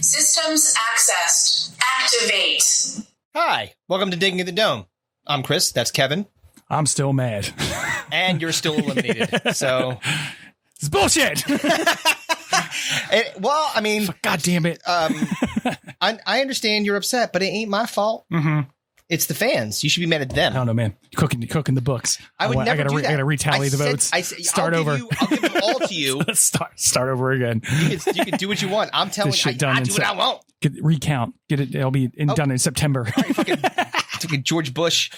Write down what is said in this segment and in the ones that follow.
Systems accessed. Activate. Hi, welcome to Digging in the Dome. I'm Chris. That's Kevin. I'm still mad. And you're still eliminated. So it's bullshit. Well, I mean, God damn it. I understand you're upset, but it ain't my fault. Mm-hmm. It's the fans. You should be mad at them. I don't know, man. Cooking the books. I would never do that. I gotta retally the votes. Start over. I'll give them all to you. Start over again. You can do what you want. I'm telling you, I do what I want. Recount. Get it. It'll be done in September. Fucking George Bush.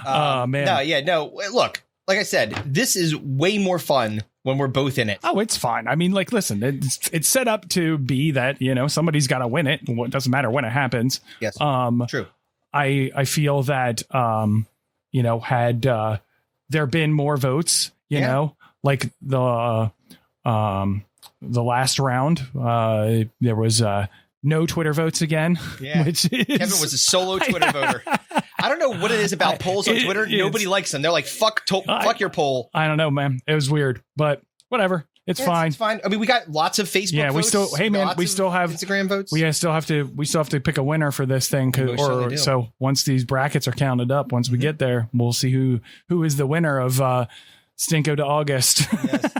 Oh man. No. Look, like I said, this is way more fun when we're both in it. Oh, it's fine. I mean, like, listen, it's set up to be that, somebody's got to win it. It doesn't matter when it happens. Yes. True. I feel that, had there been more votes, like the last round, there was no Twitter votes again. Yeah. Kevin was a solo Twitter voter. I don't know what it is about polls on Twitter. Nobody likes them. They're like, fuck your poll. I don't know, man. It was weird, but whatever. It's fine. It's fine. I mean, we got lots of Facebook votes. We still have Instagram votes. We still have to pick a winner for this thing. So once these brackets are counted up, once we get there, we'll see who is the winner of Stinko de August. Yes.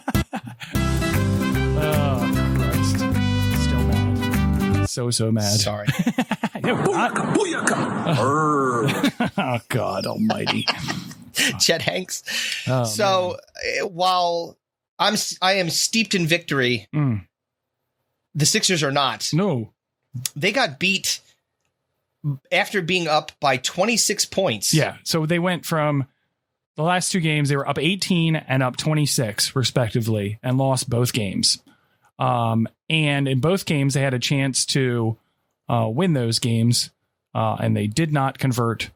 Oh, Christ. Still mad. So mad. Sorry. Oh, God almighty. Chet Hanks. Oh, so while I am steeped in victory, the Sixers are not. No. They got beat after being up by 26 points. Yeah. So they went from the last two games, they were up 18 and up 26 respectively and lost both games. And in both games, they had a chance to win those games. And they did not convert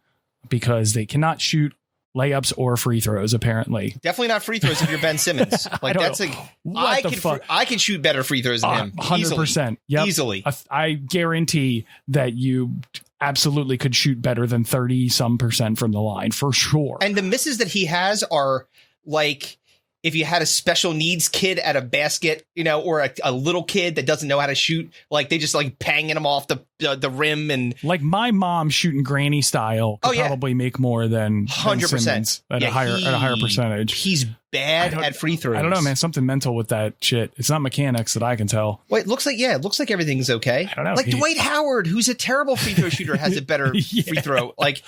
because they cannot shoot layups or free throws, apparently. Definitely not free throws if you're Ben Simmons. Like that's like I can shoot better free throws than him. 100%. Yep. Easily. I guarantee that you absolutely could shoot better than 30% from the line for sure. And the misses that he has are like if you had a special needs kid at a basket, or a little kid that doesn't know how to shoot, like they just like banging him off the rim, and like my mom shooting granny style could probably make more than 100% at a higher percentage. He's bad at free throws. I don't know, man. Something mental with that shit. It's not mechanics that I can tell. Well, it looks like everything's okay. I don't know. Like Dwight Howard, who's a terrible free throw shooter, has a better free throw. Like,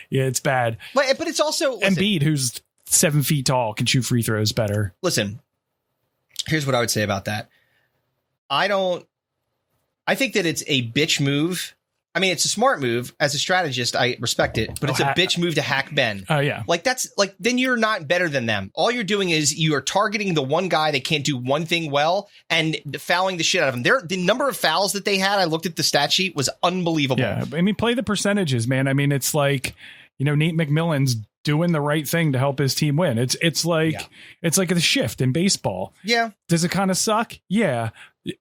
yeah, it's bad. But it's also Embiid, who's 7 feet tall, can shoot free throws better. Listen, here's what I would say about that. I think that it's a bitch move. I mean, it's a smart move. As a strategist, I respect it, but it's a bitch move to hack Ben. Oh, yeah. Like that's like, then you're not better than them. All you're doing is you are targeting the one guy that can't do one thing well and fouling the shit out of him. The number of fouls that they had, I looked at the stat sheet, was unbelievable. Yeah. I mean, play the percentages, man. I mean, it's like, Nate McMillan's doing the right thing to help his team win. It's like the shift in baseball. Yeah. Does it kind of suck? Yeah.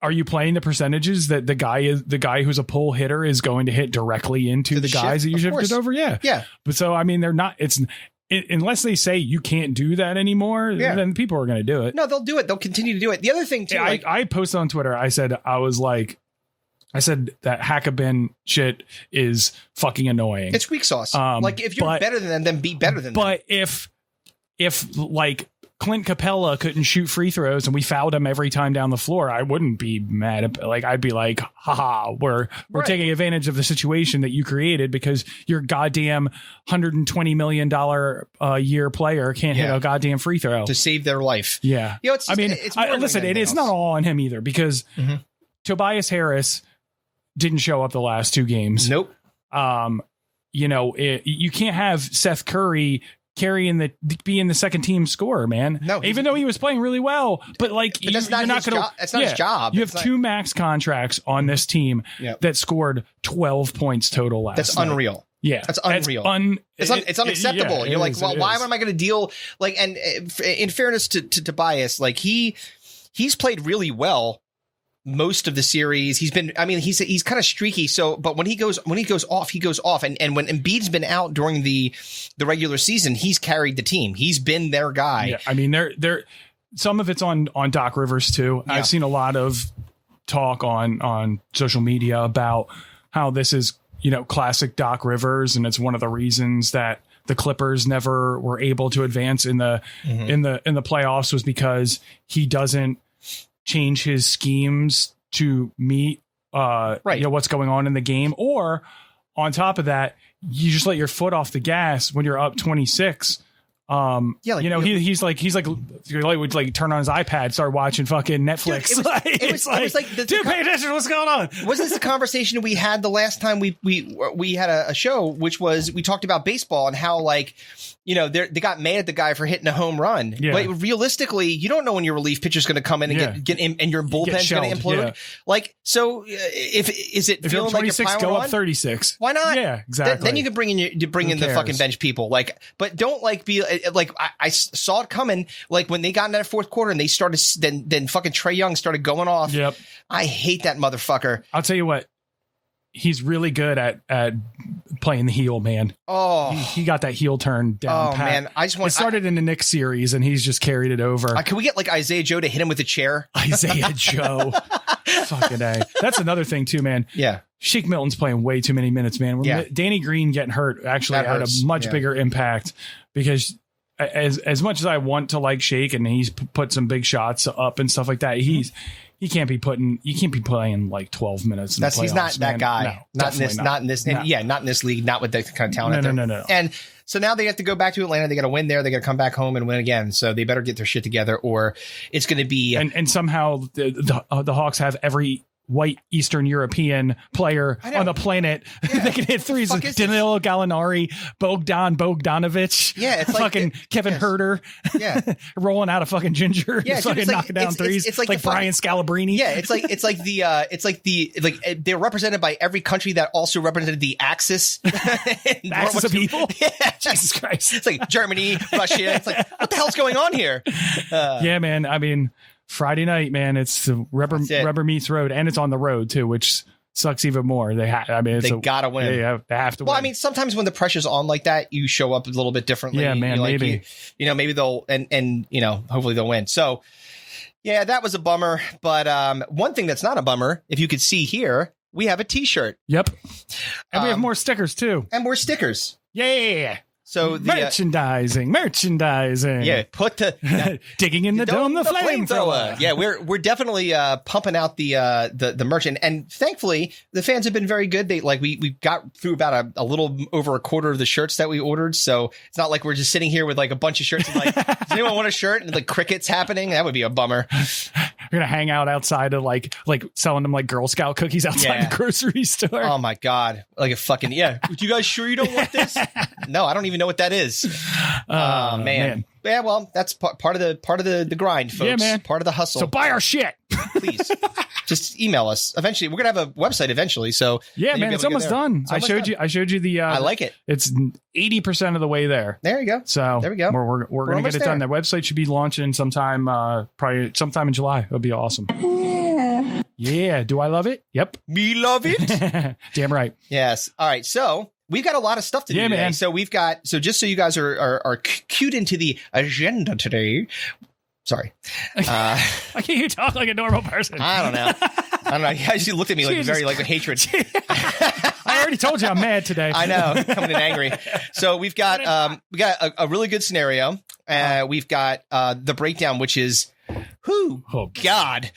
Are you playing the percentages that the guy who's a pull hitter is going to hit directly into the guys that you shifted over? Yeah. Yeah. But so, I mean, they're not, unless they say you can't do that anymore, then people are going to do it. No, they'll do it. They'll continue to do it. The other thing too, I posted on Twitter. I said that hack-a-bin shit is fucking annoying. It's weak sauce. Like if you're better than them, then be better than them. But if like Clint Capella couldn't shoot free throws and we fouled him every time down the floor, I wouldn't be mad. I'd be like, haha, we're taking advantage of the situation that you created because your goddamn $120 million a year player can't hit a goddamn free throw to save their life. Yeah. It's not all on him either because Tobias Harris didn't show up the last two games. Nope. You can't have Seth Curry being the second team scorer, man. No, even though he was playing really well, but that's not his job. You have two max contracts on this team that scored 12 points total last. That's night. Unreal. Yeah, that's unreal. It's unacceptable. Yeah, You're like, well, why is. am I going to deal like? And in fairness to Tobias, like he's played really well most of the series. He's been, I mean, he's kind of streaky. So, but when he goes off, he goes off. And when Embiid's been out during the regular season, he's carried the team. He's been their guy. Yeah, I mean, they're some of it's on Doc Rivers too. Yeah. I've seen a lot of talk on social media about how this is, classic Doc Rivers, and it's one of the reasons that the Clippers never were able to advance in the in the playoffs was because he doesn't change his schemes to meet what's going on in the game, or on top of that, you just let your foot off the gas when you're up 26. He's like would like turn on his iPad, start watching fucking Netflix. Dude, it was like dude, pay attention to what's going on. Was this the conversation we had the last time we had a show, which was we talked about baseball and how they got mad at the guy for hitting a home run. Yeah. But realistically, you don't know when your relief pitcher's going to come in and get in, and your bullpen's going to implode. Yeah. Like, so if you're 26, go up 36. Why not? Yeah, exactly. Then you can bring in the fucking bench people. Like, but don't be like I saw it coming. Like when they got in that fourth quarter and they started, then fucking Trae Young started going off. Yep. I hate that motherfucker. I'll tell you what. He's really good at playing the heel, man. Oh, he got that heel turn down. Oh man, it started in the Knicks series, and he's just carried it over. Can we get like Isaiah Joe to hit him with a chair? Isaiah Joe, fucking A. That's another thing too, man. Yeah, Shake Milton's playing way too many minutes, man. Danny Green getting hurt actually had a much bigger impact because as much as I want to like Shake and he's put some big shots up and stuff like that, you can't be playing like 12 minutes. In the playoffs, he's not that guy. No, not in this league, not with that kind of talent. No. And so now they have to go back to Atlanta. They got to win there. They got to come back home and win again. So they better get their shit together, or it's going to be. And somehow the Hawks have every white Eastern European player on the planet that can hit threes. Danilo Gallinari, Bogdanovic. Yeah, it's like fucking Kevin Herter. Yeah, rolling out a fucking ginger. Yeah, fucking knocking down threes. It's like Brian Scalabrine. Yeah, it's like they're represented by every country that also represented the Axis. Axis of people. Yeah, Jesus Christ. It's like Germany, Russia. It's like what the hell's going on here? Yeah, man. I mean. Friday night, man, it's the rubber meets road, and it's on the road too, which sucks even more. They gotta win. They have to win. Well, I mean, sometimes when the pressure's on like that, you show up a little bit differently. Yeah, man, maybe maybe they'll and hopefully they'll win. So yeah, that was a bummer. But one thing that's not a bummer, if you could see here, we have a T-shirt. Yep, and we have more stickers too, and more stickers. Yeah. So the, merchandising. Yeah, put the digging in the dome, the flamethrower. Yeah, we're definitely pumping out the merch, and thankfully the fans have been very good. We got through about a little over a quarter of the shirts that we ordered, so it's not like we're just sitting here with like a bunch of shirts and like, does anyone want a shirt? And like crickets happening, that would be a bummer. We're gonna hang out outside of like selling them like Girl Scout cookies outside the grocery store. Oh my god, like a fucking you guys sure you don't want this? No, I don't even know what that is. Man. Yeah, well, that's part of the grind, folks. Yeah, man. Part of the hustle. So buy our shit. Please. Just email us. Eventually, we're gonna have a website eventually. So yeah, man, it's almost done. I showed you the. I like it. It's 80% of the way there. There you go. So there we go. We're gonna get it done. The website should be launching sometime, probably sometime in July. It'll be awesome. Yeah. Do I love it? Yep. We love it. Damn right. Yes. All right. So we've got a lot of stuff to do today. Man. So just so you guys are cued into the agenda today. Sorry. Why can't you talk like a normal person? I don't know. You guys looked at me like very like with hatred. I already told you I'm mad today. I know, coming in angry. So we've got a really good scenario. We've got the breakdown, which is God.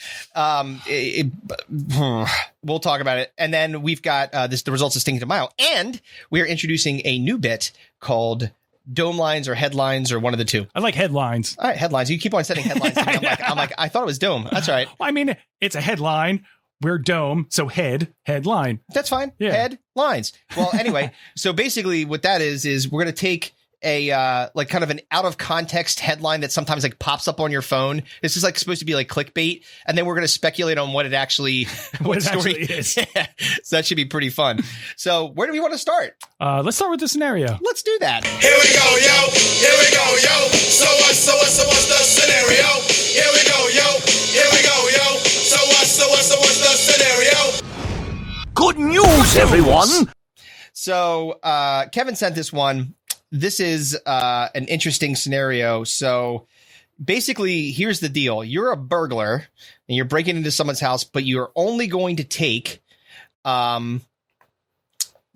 We'll talk about it, and then we've got the results of Stinko de Mayo, and we are introducing a new bit called Dome Lines or Headlines or one of the two. I like headlines. All right, headlines. You keep on setting headlines to me. I'm like, I thought it was Dome. That's all right. Well, I mean, it's a headline. We're Dome, so headline. That's fine. Yeah. Headlines. Well, anyway, so basically what that is we're going to take a like kind of an out of context headline that sometimes like pops up on your phone. This is like supposed to be like clickbait, and then we're going to speculate on what it actually What it story actually is. Yeah. So that should be pretty fun. So where do we want to start? Let's start with the scenario. Let's do that. Here we go, yo. Here we go, yo. So what's the scenario? Here we go, yo. Here we go, yo. So what's the scenario? Good news, everyone! So Kevin sent this one. This is an interesting scenario. So basically, here's the deal. You're a burglar and you're breaking into someone's house, but you're only going to take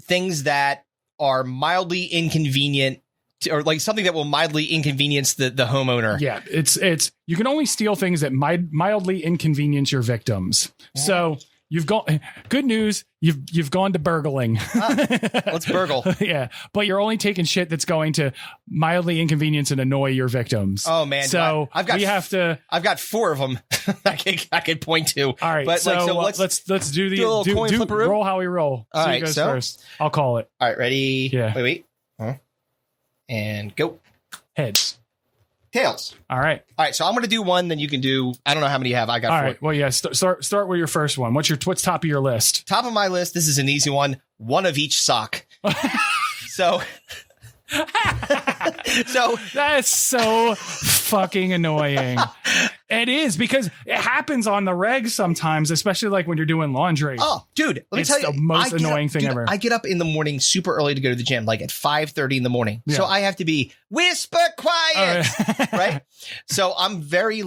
things that are mildly inconvenient or like something that will mildly inconvenience the homeowner. Yeah, it's you can only steal things that mildly inconvenience your victims. Yeah. So you've gone. Good news, you've gone to burgling. Let's burgle. Yeah, but you're only taking shit that's going to mildly inconvenience and annoy your victims. Oh man! So I've got 4 of them. I could point to. All right, but so let's do the a little coin flipperoo. Roll how we roll. All right, goes first. I'll call it. All right, ready? Yeah. Wait. Huh? And go. Heads. Tails. All right. So I'm going to do one, then you can do, I don't know how many you have. I got 4. All right. Well, yeah, start with your first one. What's top of your list? Top of my list, this is an easy one. One of each sock. So that's so fucking annoying. It is, because it happens on the reg sometimes, especially like when you're doing laundry. Oh, dude, let me tell you, it's the most annoying thing ever. I get up in the morning super early to go to the gym, like at 5:30 in the morning. Yeah. So I have to be whisper quiet, right? So I'm very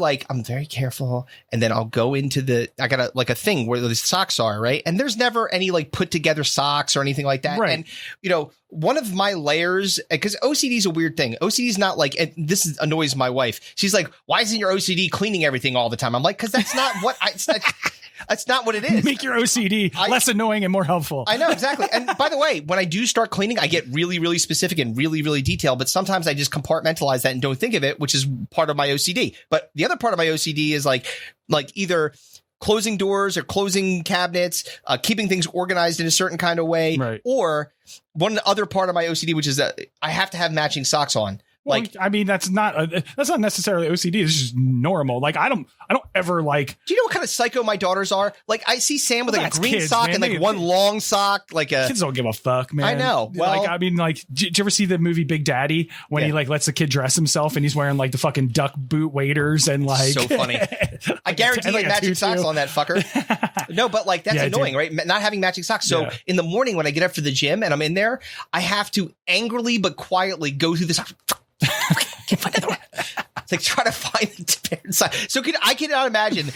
careful. And then I'll go into I got a thing where the socks are, right? And there's never any like put together socks or anything like that. Right. And, one of my layers, because OCD is a weird thing. OCD is not like, and this annoys my wife. She's like, why isn't your OCD cleaning everything all the time? I'm like, because that's not what that's not what it is. Make your OCD less annoying and more helpful. I know, exactly. And by the way, when I do start cleaning, I get really, really specific and really, really detailed. But sometimes I just compartmentalize that and don't think of it, which is part of my OCD. But the other part of my OCD is like either closing doors or closing cabinets, keeping things organized in a certain kind of way, right. Or one other part of my OCD, which is that I have to have matching socks on. Well, I mean, that's not necessarily OCD. It's just normal. Like, I don't ever like. Do you know what kind of psycho my daughters are? Like, I see Sam with like a green sock, man, and like one long sock. Like kids don't give a fuck, man. I know. Well, like, I mean, like, did you ever see the movie Big Daddy when he like lets the kid dress himself and he's wearing like the fucking duck boot waders and like so funny. I guarantee you matching socks on that fucker. No, but like that's annoying, right? Not having matching socks. So in the morning when I get up for the gym and I'm in there, I have to angrily but quietly go through the socks. It's like try to find the paired side. So I cannot imagine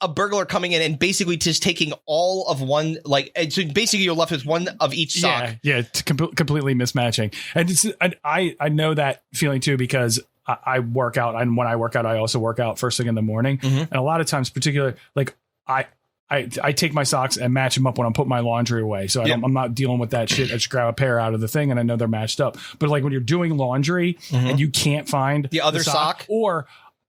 a burglar coming in and basically just taking all of one, like, so basically you're left with one of each sock. Yeah, completely mismatching. And I know that feeling too, because I work out, and when I work out, I also work out first thing in the morning. Mm-hmm. And a lot of times, particularly, like I take my socks and match them up when I'm putting my laundry away. So I'm not dealing with that shit. I just grab a pair out of the thing and I know they're matched up. But like when you're doing laundry and you can't find the other sock, or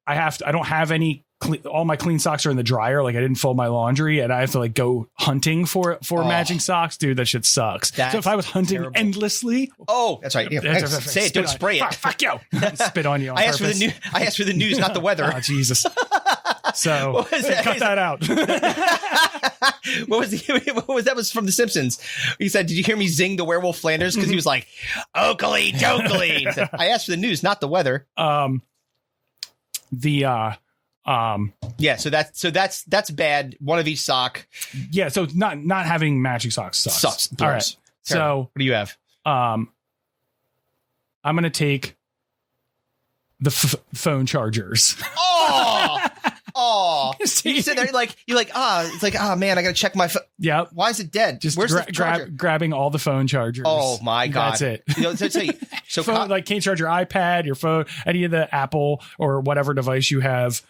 I don't have any all my clean socks are in the dryer. Like I didn't fold my laundry and I have to like go hunting for matching socks. Dude, that shit sucks. So if I was hunting endlessly. Oh, that's right. Yeah, say it. Don't spray it. Fuck you. Spit on you. I asked for the news, not the weather. Oh, Jesus. So cut that out. What was that was from The Simpsons. He said, "Did you hear me zing the werewolf Flanders?" Because he was like, "Oakley dokley." So I asked for the news, not the weather. Yeah, so that's bad. One of each sock. Yeah, so not having matching socks sucks. All right. Terrible. So what do you have? I'm gonna take the phone chargers. Oh, you sit there you're like, man, I gotta check my phone. Yeah. Why is it dead? Just where's the charger? Grabbing all the phone chargers. Oh my God. That's it. So phone, like can't charge your iPad, your phone, any of the Apple or whatever device you have.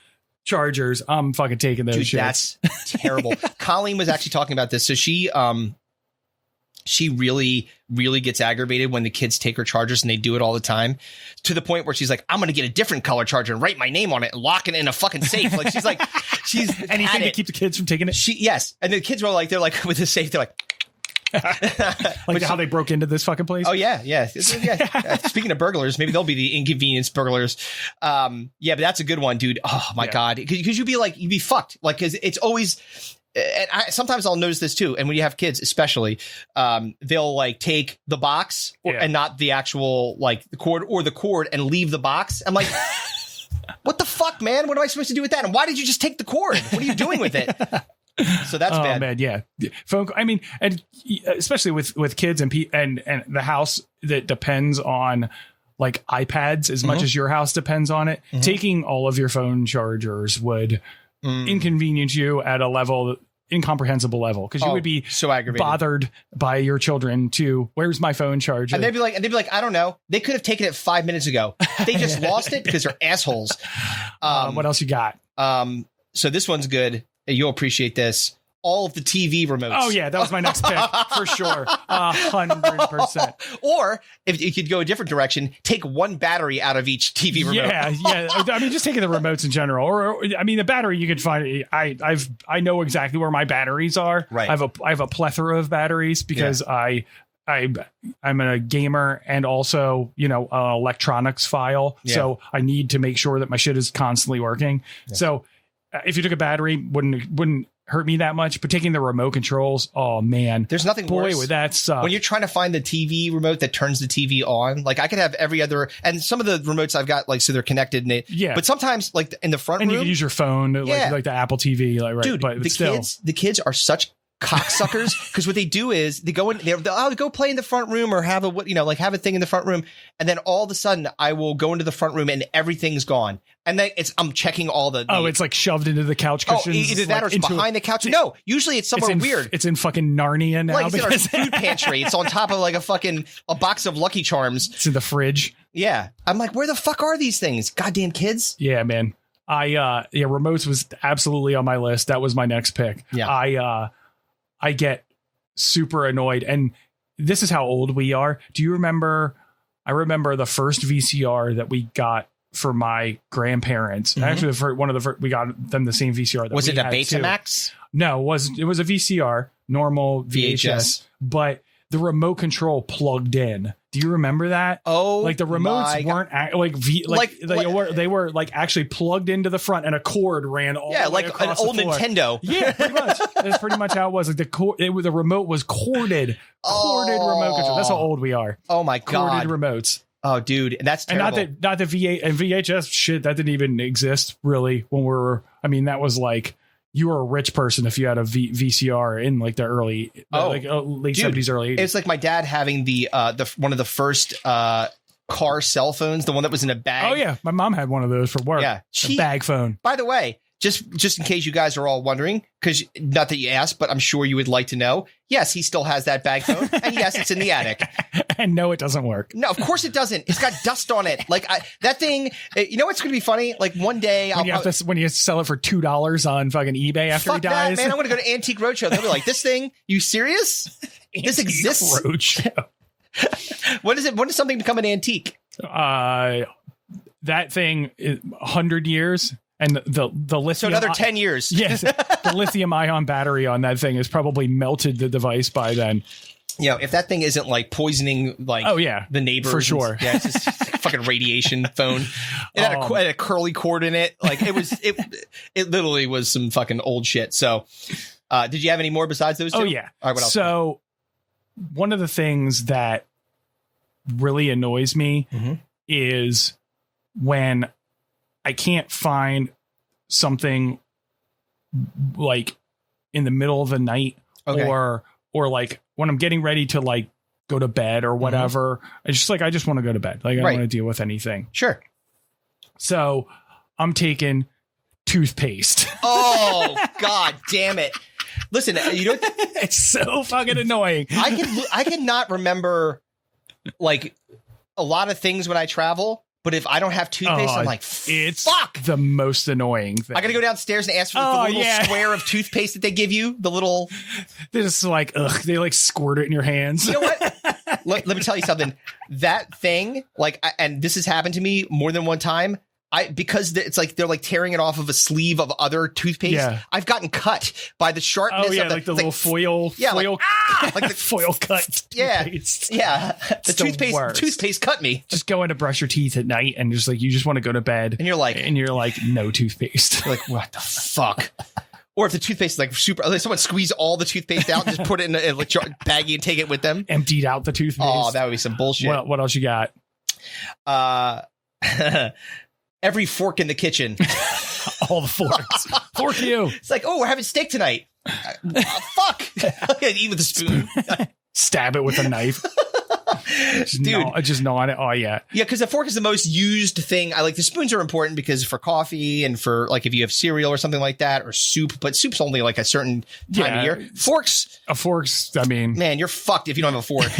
Chargers. I'm fucking taking those. Dude, that's terrible. Colleen was actually talking about this. So she really, really gets aggravated when the kids take her chargers, and they do it all the time, to the point where she's like, I'm going to get a different color charger and write my name on it and lock it in a fucking safe. Like she's anything to keep the kids from taking it. Yes. And the kids were like, they're like with the safe, they're like, Like how they broke into this fucking place. Oh yeah. Speaking of burglars, maybe they'll be the inconvenience burglars. Yeah, but that's a good one, dude. Oh my God. Because you'd be fucked. Like, cause it's always, and sometimes I'll notice this too. And when you have kids, especially, they'll like take the box and not the actual, like the cord and leave the box. I'm like, what the fuck, man? What am I supposed to do with that? And why did you just take the cord? What are you doing with it? So that's bad. Man, yeah. Phone. I mean, and especially with kids and the house that depends on like iPads as much as your house depends on it. Taking all of your phone chargers would inconvenience you at a level, incomprehensible level, because you would be so aggravated, bothered by your children to, where's my phone charger? And they'd be like, I don't know. They could have taken it 5 minutes ago. They just lost it because they're assholes. What else you got? So this one's good. You'll appreciate this. All of the TV remotes. Oh yeah, that was my next pick for sure. 100%. Or if you could go a different direction, take one battery out of each TV remote. Yeah. I mean, just taking the remotes in general, or I mean, the battery you could find. I know exactly where my batteries are. Right. I have a plethora of batteries because I'm a gamer and also, an electronics file. Yeah. So I need to make sure that my shit is constantly working. Yeah. So if you took a battery, wouldn't hurt me that much, but taking the remote controls, oh man, there's nothing worse. Would that suck. When you're trying to find the TV remote that turns the TV on, like I could have every other, and some of the remotes I've got, like, so they're connected, but sometimes like in the front room, you can use your phone, like the Apple TV, like, right? Dude, but the kids are such cocksuckers, because what they do is they go in, they'll go play in the front room or have have a thing in the front room, and then all of a sudden I will go into the front room and everything's gone, and then I'm checking all the it's like shoved into the couch cushions. Either that or it's behind the couch. No, usually it's somewhere weird. It's in fucking Narnia now. Like it's in our food pantry. It's on top of like a box of Lucky Charms. It's in the fridge. Yeah, I'm like, where the fuck are these things? Goddamn kids. Yeah, man. Remotes was absolutely on my list. That was my next pick. Yeah. I get super annoyed, and this is how old we are. Do you remember? I remember the first VCR that we got for my grandparents. Mm-hmm. Actually, we got them the same VCR. Was it a Betamax? No, it was a VCR, normal VHS, but the remote control plugged in. Do you remember that? Oh, like the remotes weren't they were like actually plugged into the front, and a cord ran all the way like across an old the floor. Nintendo. Yeah, pretty much. That's pretty much how it was. Like the remote was corded remote control. That's how old we are. Oh my God, corded remotes. Oh, dude, that's terrible. And not the VHS shit that didn't even exist really when that was like, you were a rich person if you had a VCR in like the late 70s, early 80s. It's like my dad having the one of the first car cell phones, the one that was in a bag. Oh yeah, my mom had one of those for work. Yeah, a bag phone. By the way, just in case you guys are all wondering, because not that you asked, but I'm sure you would like to know. Yes, he still has that bag phone, and yes, it's in the attic. And no, it doesn't work. No, of course it doesn't. It's got dust on it. Like that thing. You know what's going to be funny? Like one day, when you sell it for $2 on fucking eBay after he dies. Man, I'm going to go to Antique Roadshow. They'll be like, "This thing? You serious? This exists?" Roadshow. When does something become an antique? That thing, 100 years. And the lithium. So another 10 years. Yes. The lithium ion battery on that thing has probably melted the device by then. If that thing isn't like poisoning, the neighbors. For sure. Yeah, it's just fucking radiation phone. It had a curly cord in it. Like it literally was some fucking old shit. So did you have any more besides those two? Oh, yeah. All right, what else? So one of the things that really annoys me is when I can't find something like in the middle of the night or like when I'm getting ready to like go to bed or whatever. I just want to go to bed. Like I don't want to deal with anything. Sure. So I'm taking toothpaste. Oh, God damn it. Listen, it's so fucking annoying. I cannot remember like a lot of things when I travel. But if I don't have toothpaste, I'm like, it's fuck. The most annoying thing. I got to go downstairs and ask for the little square of toothpaste that they give you. The little. They're just like, they like squirt it in your hands. You know what? let me tell you something. That thing, and this has happened to me more than one time. because it's like they're like tearing it off of a sleeve of other toothpaste. Yeah. I've gotten cut by the sharpness. Oh yeah, of the, like the little foil. Yeah, foil, like the foil cut. Toothpaste. Yeah. The toothpaste cut me. Just go in to brush your teeth at night and just like you just want to go to bed, and you're like no toothpaste. You're like, what the fuck? Or if the toothpaste is like super, like someone squeeze all the toothpaste out and just put it in a baggie and take it with them. Emptied out the toothpaste. Oh, that would be some bullshit. What else you got? Every fork in the kitchen. All the forks. Fork you. It's like, oh, we're having steak tonight. Fuck. Eat with a spoon. Stab it with a knife. Just gnaw on it. Oh yeah. Yeah, because the fork is the most used thing. I like the spoons are important because for coffee and for like if you have cereal or something like that or soup, but soup's only like a certain time of year. Forks. I mean, man, you're fucked if you don't have a fork.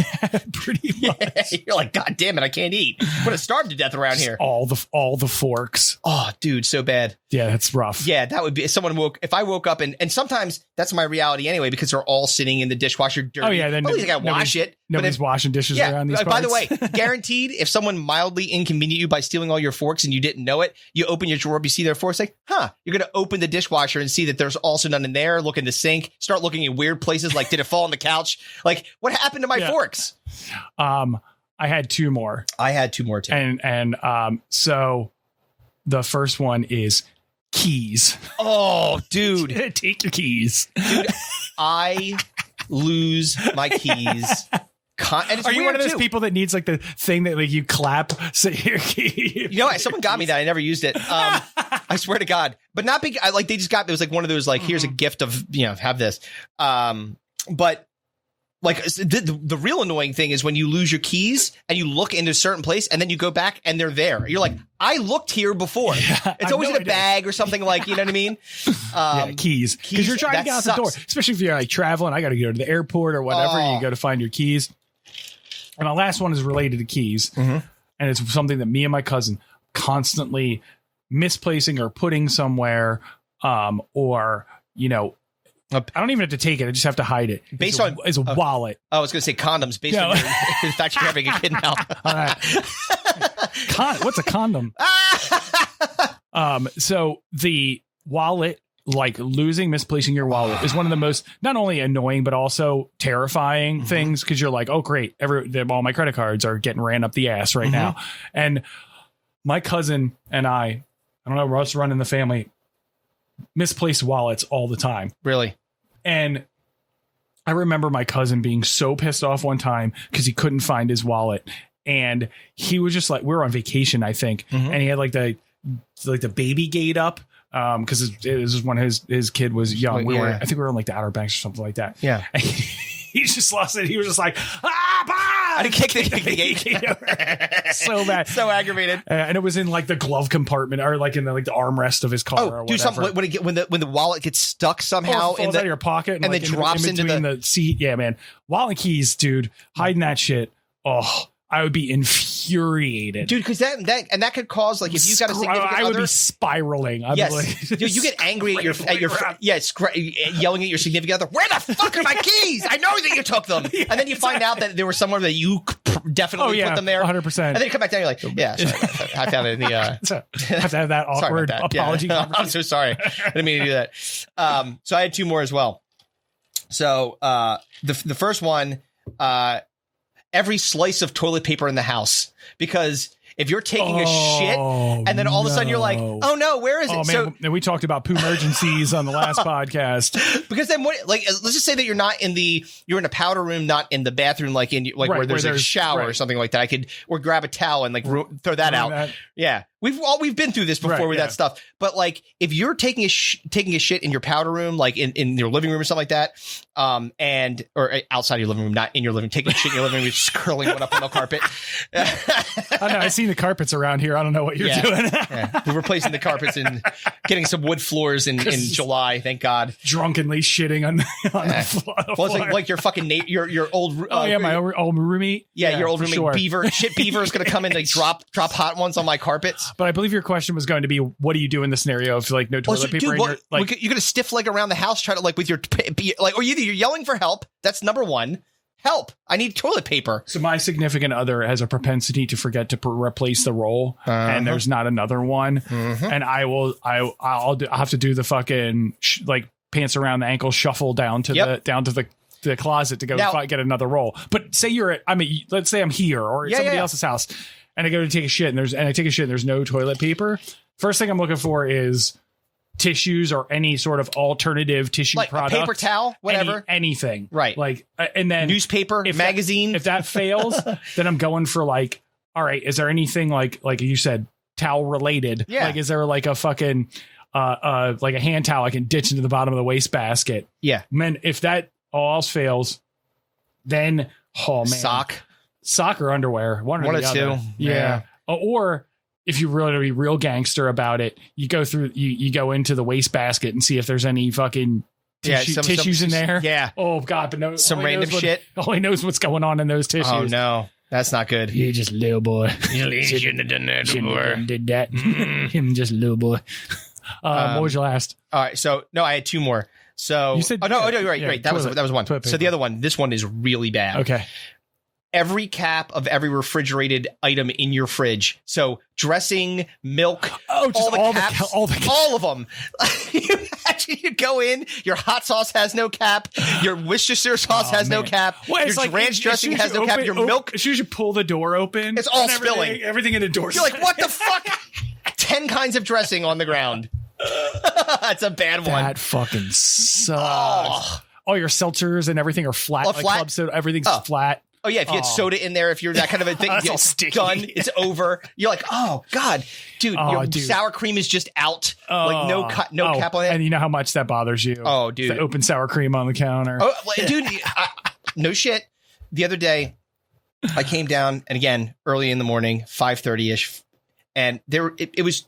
Pretty much. You're like, God damn it, I can't eat. I'm gonna starve to death around here. All the forks. Oh, dude, so bad. Yeah, that's rough. Yeah, that would be if I woke up and sometimes that's my reality anyway because they're all sitting in the dishwasher dirty. Oh yeah, then you gotta wash it. Nobody's washing dishes around these parts. By the way, guaranteed, if someone mildly inconvenient you by stealing all your forks and you didn't know it, you open your drawer up, you see their forks, like, you're going to open the dishwasher and see that there's also none in there, look in the sink, start looking in weird places, like, did it fall on the couch? Like, what happened to my forks? I had two more. I had two more, too. And so the first one is keys. Oh, dude. Take your keys. Dude, I lose my keys. Are you one of those people that needs like the thing that like you clap? So your key. You know, someone got me that. I never used it. I swear to God, but not big. Like they just got. It was like one of those like here's a gift of have this. But like the real annoying thing is when you lose your keys and you look into a certain place and then you go back and they're there. You're like, I looked here before. Yeah, it's always in a bag or something like, you know what I mean? Keys. Because you're trying to get out the door, especially if you're like traveling. I got to go to the airport or whatever. You go to find your keys. And my last one is related to keys. And it's something that me and my cousin constantly misplacing or putting somewhere or, I don't even have to take it. I just have to hide it. Based on a wallet. I was going to say condoms based on the fact you're having a kid now. All right. What's a condom? So the wallet, like misplacing your wallet is one of the most not only annoying, but also terrifying things. Cause you're like, oh great. All my credit cards are getting ran up the ass right now. And my cousin and I don't know, us running the family, misplaced wallets all the time. Really? And I remember my cousin being so pissed off one time because he couldn't find his wallet. And he was just like, we were on vacation, I think. And he had like the baby gate up. Because it was when his kid was young. I think we were in like the Outer Banks or something like that. Yeah. And he just lost it. He was just like, I didn't kick the gate. So bad. So aggravated. And it was in like the glove compartment or like in the armrest of his car or whatever. Do something when the wallet gets stuck somehow in out of your pocket and then drops into the seat. Yeah, man. Wallet and keys, dude. Hiding that shit. Oh, I would be infuriated, dude. Because that could cause like if you got a significant I would other, be spiraling. I'd yes, be like, dude, you get angry at your yelling at your significant other. Where the fuck are my keys? I know that you took them, and then you find out that there was somewhere that you definitely put them there, 100%. And then you come back down, you're like, yeah, sorry, I found it in the. Have to have that awkward apology. Yeah. I'm so sorry. I didn't mean to do that. So I had two more as well. So the first one. Every slice of toilet paper in the house, because if you're taking a shit and then all of a sudden you're like, oh no, where is it? Man, so we talked about poo emergencies on the last podcast. Because then let's just say that you're in a powder room, not in the bathroom, like where there's a shower or something like that. Or grab a towel and like throw that out. Yeah. We've been through this before with that stuff. But like if you're taking a shit in your powder room, like in your living room or something like that, or outside your living room, not in your living room, taking a shit in your living room, you're just curling one up on the carpet. I know. I see the carpets around here. I don't know what you're doing. We're replacing the carpets and getting some wood floors in July. Thank God. Drunkenly shitting on the floor. Well, it's like your fucking your old. My old roommate. Yeah, your old roommate Beaver. Shit Beaver is going to come in and drop hot ones on my carpets. But I believe your question was going to be, what do you do in the scenario if like no toilet paper? Dude, you're going to stiff leg around the house, try to like with your like, or either you're yelling for help. That's number one. Help. I need toilet paper. So my significant other has a propensity to forget to replace the roll, and there's not another one. And I'll have to do the fucking like pants around the ankle shuffle down to the closet to go get another roll. But say let's say I'm here or at somebody else's house, and I go to take a shit and there's no toilet paper. First thing I'm looking for is tissues or any sort of alternative tissue like product, a paper towel, whatever, anything, right? Like, and then newspaper, magazine. If that fails, then I'm going for like, all right, is there anything like you said, towel related? Yeah. Like, is there like a fucking like a hand towel I can ditch into the bottom of the wastebasket? Yeah. Man, if that all else fails, then sock or underwear, one or the other. Two. Yeah. Or if you really want to be real gangster about it, you go through, you go into the wastebasket and see if there's any fucking tissues in there. Yeah. Oh God, but no, some random shit. Only knows what's going on in those tissues. Oh no, that's not good. You just little boy. Shouldn't have done that before. Did that. Him just little boy. What was your last? All right. So no, I had two more. So you said, right. That was one. So the other one, this one is really bad. Okay. Every cap of every refrigerated item in your fridge. So dressing, milk, just all the caps, all of them. You go in, your hot sauce has no cap, your Worcestershire sauce has no cap, your ranch dressing has no cap, your milk. As soon as you pull the door open, it's all spilling. Everything in the door. You're like, what the fuck? 10 kinds of dressing on the ground. That's a bad one. That fucking sucks. All your seltzers and everything are flat. Like club soda, everything's flat. Oh, yeah, if you had soda in there, if you're that kind of a thing, it's done, it's over. You're like, oh, God, dude, sour cream is just out. Like, no cap on it. And you know how much that bothers you. Oh, dude. The open sour cream on the counter. Oh, dude, no shit. The other day, I came down, and again, early in the morning, 5:30-ish, and it was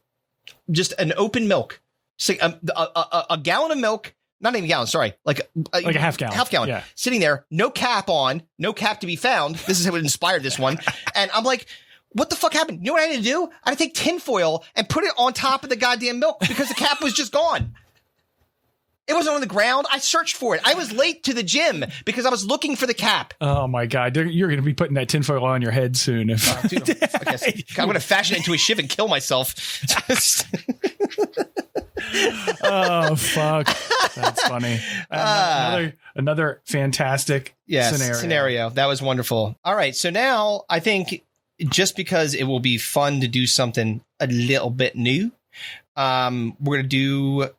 just an open milk. Just like a gallon of milk. Not even a gallon, sorry. Like a half gallon. Yeah. Sitting there, no cap on, no cap to be found. This is what inspired this one. And I'm like, what the fuck happened? You know what I had to do? I had to take tinfoil and put it on top of the goddamn milk because the cap was just gone. It wasn't on the ground. I searched for it. I was late to the gym because I was looking for the cap. Oh my God. You're going to be putting that tinfoil on your head soon. Dude, I'm going to fashion it into a shiv and kill myself. Oh, fuck. That's funny. Another fantastic scenario. That was wonderful. All right. So now I think just because it will be fun to do something a little bit new, we're going to do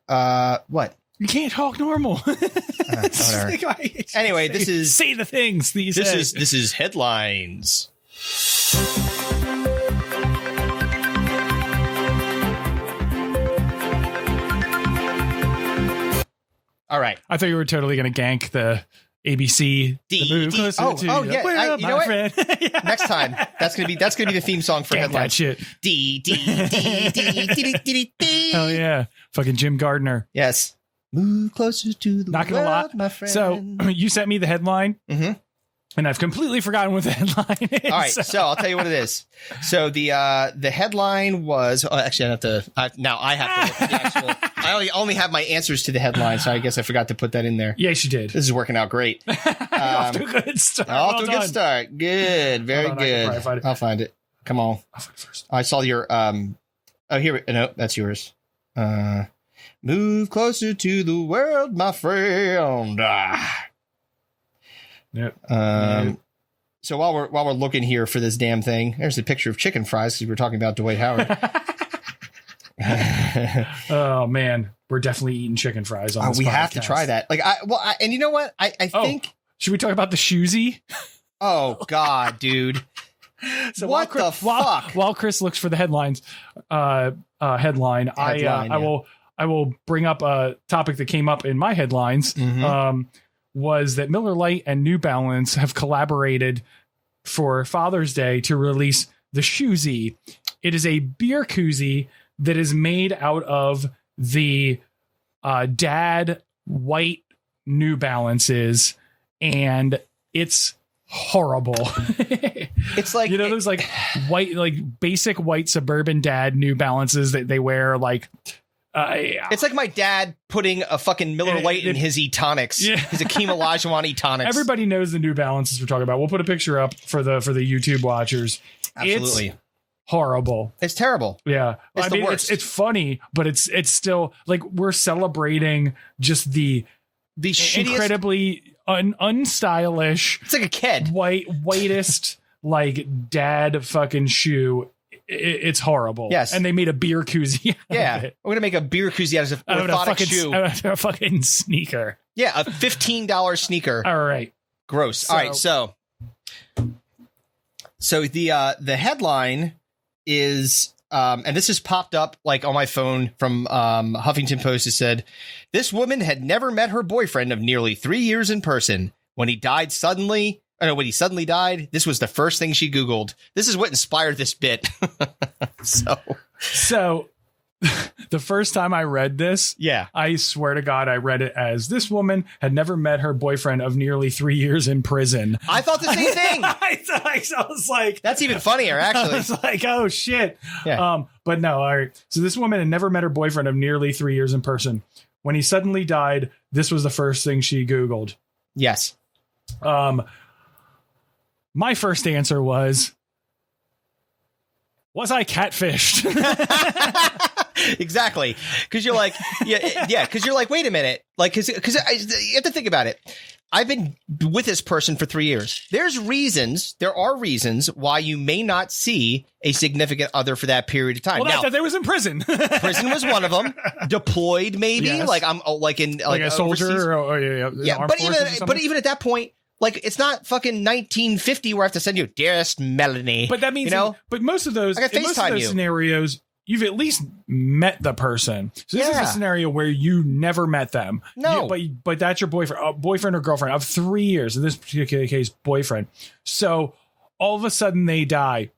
what? You can't talk normal. Anyway, this is say the things. This is headlines. All right. I thought you were totally going to gank the ABC. You know what? Friend. Yeah. Next time, that's gonna be the theme song for headlines. That shit. Oh yeah, fucking Jim Gardner. Yes. Move closer to the world, my friend. So you sent me the headline, and I've completely forgotten what the headline is. All right, so I'll tell you what it is. So the headline was actually I have to look at the actual. I only have my answers to the headline, so I guess I forgot to put that in there. Yes, you did. This is working out great. Off to a good start. Good start. Good, very good. I'll find it. Come on. I'll find it first. I saw your here. No, that's yours. Move closer to the world, my friend. Yep. So while we're looking here for this damn thing, there's a picture of chicken fries because we were talking about Dwight Howard. Oh man, we're definitely eating chicken fries on this we podcast. have to try that. And you know what? I think. Should we talk about the shoesy? Oh God, dude. So what the fuck? While Chris looks for the headline, I will bring up a topic that came up in my headlines. Was that Miller Lite and New Balance have collaborated for Father's Day to release the Shoesy. It is a beer koozie that is made out of the dad white New Balances, and it's horrible. It's like, those like white, like basic white suburban dad New Balances that they wear like It's like my dad putting a fucking Miller Lite in his E-tonics. Yeah. His Akeem Olajuwon E-tonics. Everybody knows the New Balances we're talking about. We'll put a picture up for the YouTube watchers. Absolutely. It's horrible. It's terrible. Yeah. It's the worst. It's funny, but it's still like we're celebrating just the shittiest, incredibly unstylish. It's like a kid. Whitest like dad fucking shoe. It's horrible. Yes. And they made a beer koozie. Yeah. We're going to make a beer koozie out of an orthotic shoe. Out of a fucking sneaker. Yeah. A $15 sneaker. All right. Gross. All right. So the headline is, and this has popped up like on my phone from Huffington Post. It said, this woman had never met her boyfriend of nearly 3 years in person. When he suddenly died, this was the first thing she Googled. This is what inspired this bit. So the first time I read this, I swear to God, I read it as this woman had never met her boyfriend of nearly 3 years in prison. I thought the same thing. I was like, that's even funnier, actually. I was like, oh shit. Yeah. But no, all right. So this woman had never met her boyfriend of nearly 3 years in person. When he suddenly died, this was the first thing she Googled. Yes. My first answer was I catfished? Exactly. Because you're like, because you're like, wait a minute. Like, because you have to think about it. I've been with this person for 3 years. There are reasons why you may not see a significant other for that period of time. Well, they was in prison. Prison was one of them. Deployed, maybe. Yes. Like I'm like in like a soldier. But even at that point, like it's not fucking 1950 where I have to send you, dearest Melanie. But that means, but most of those, I got FaceTime you. Scenarios, you've at least met the person. So this is a scenario where you never met them. No. But that's your boyfriend or girlfriend of 3 years. In this particular case, boyfriend. So all of a sudden they die.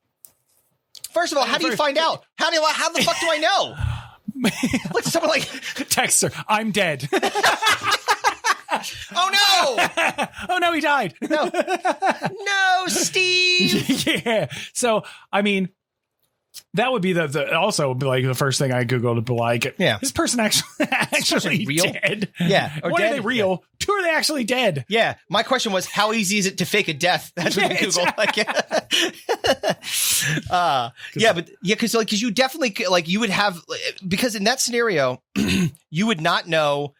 First of all, how do you find out? How the fuck do I know? Like someone like text her, I'm dead. Oh no! Oh no, he died. No, Steve. Yeah. So I mean, that would be the also be like the first thing I Googled to be like, this person actually real? dead. Yeah. Or one, dead? are they real? Yeah. Two, are they actually dead? Yeah. My question was, how easy is it to fake a death? That's what I Googled. Because you definitely like you would have because in that scenario, you would not know.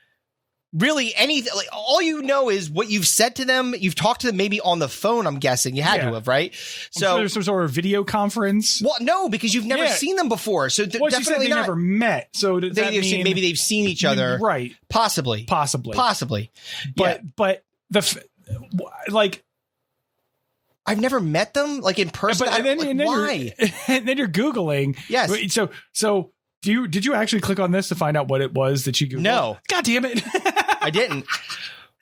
Really, anything like all you know is what you've said to them. You've talked to them maybe on the phone. I'm guessing you had to have, right? So there's some sort of video conference. Well, no, because you've never seen them before. So definitely not. Never met. So does that mean maybe they've seen each other, right? Possibly. But like. I've never met them like in person. Why? And then you're Googling. Yes. So. Did you actually click on this to find out what it was that you Googled? No. God damn it. I didn't.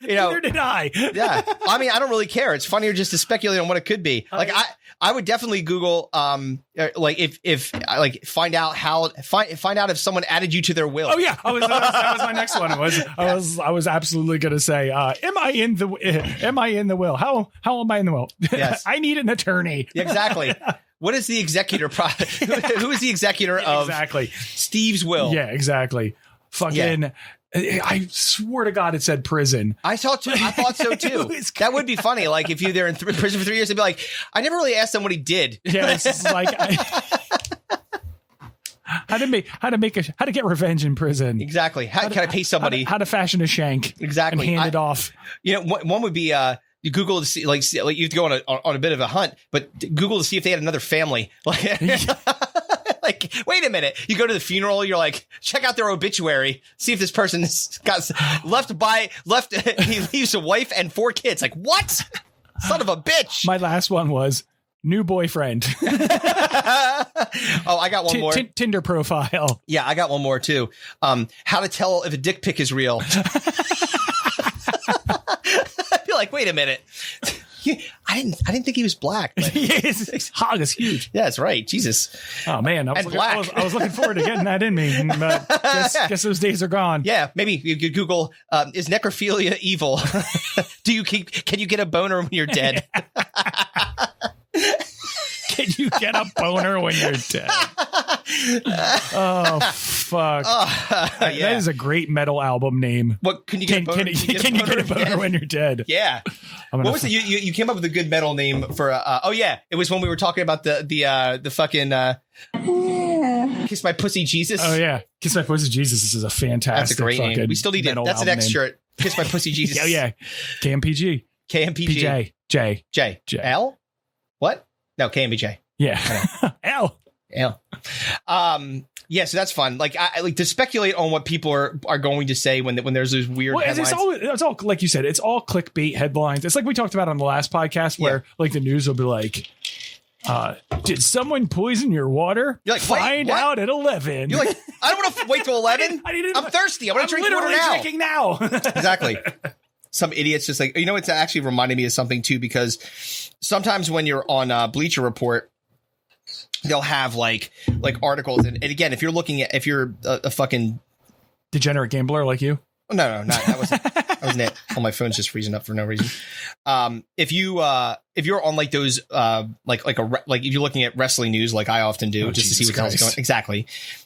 Neither did I. Yeah. I mean, I don't really care. It's funnier just to speculate on what it could be. Like I would definitely Google like if like find out if someone added you to their will. Oh yeah. That was my next one. I was absolutely going to say, am I in the will? How am I in the will? Yes. I need an attorney. Exactly. What is the executor? Who is the executor of Steve's will? Yeah, exactly. Fucking. Yeah. I swear to God, it said prison. I thought so too. That would be funny. Like if they're in prison for 3 years, they'd be like, I never really asked them what he did. Yeah, it's like how to get revenge in prison. Exactly. How can I pay somebody? How to fashion a shank. Exactly. And hand it off. You know, one would be you Google to see like you have to go on a bit of a hunt, but Google to see if they had another family. Like, wait a minute. You go to the funeral, you're like, check out their obituary, see if this person has got he leaves a wife and 4 kids. Like, what? Son of a bitch. My last one was new boyfriend. Oh, I got one more. Tinder profile. Yeah, I got one more too. How to tell if a dick pic is real. I'd be like, wait a minute. I didn't think he was black. His hog is huge. Yeah, that's right. Jesus. Oh man, I was looking forward to getting that in me, but guess those days are gone. Yeah, maybe you could Google is necrophilia evil? Can you get a boner when you're dead? Can you get a boner when you're dead? Oh fuck! That is a great metal album name. What can you get? Can you get a boner when you're dead? Yeah. What was it? You came up with a good metal name for? It was when we were talking about the fucking Kiss My Pussy Jesus. Oh yeah, Kiss My Pussy Jesus. This is a fantastic. That's a great name. We still need it. That's an X shirt. Kiss My Pussy Jesus. Oh yeah, KMPG. KMPG. J. L. What? No, KMPJ. Yeah. L. Yeah, so that's fun. Like, I like to speculate on what people are going to say when there's those weird headlines. It's all like you said. It's all clickbait headlines. It's like we talked about on the last podcast, where like the news will be like, "Did someone poison your water? You're like, find out at 11." You're like, I don't want to wait till 11. I'm thirsty. I want to drink water now. Drinking now. Exactly. Some idiots just like, it's actually reminded me of something too, because sometimes when you're on Bleacher Report, they'll have like articles. And again, if you're a fucking degenerate gambler like you. No, that wasn't it. Oh, my phone's just freezing up for no reason. If you're on like those, like if you're looking at wrestling news, like I often do, just to see what's going exactly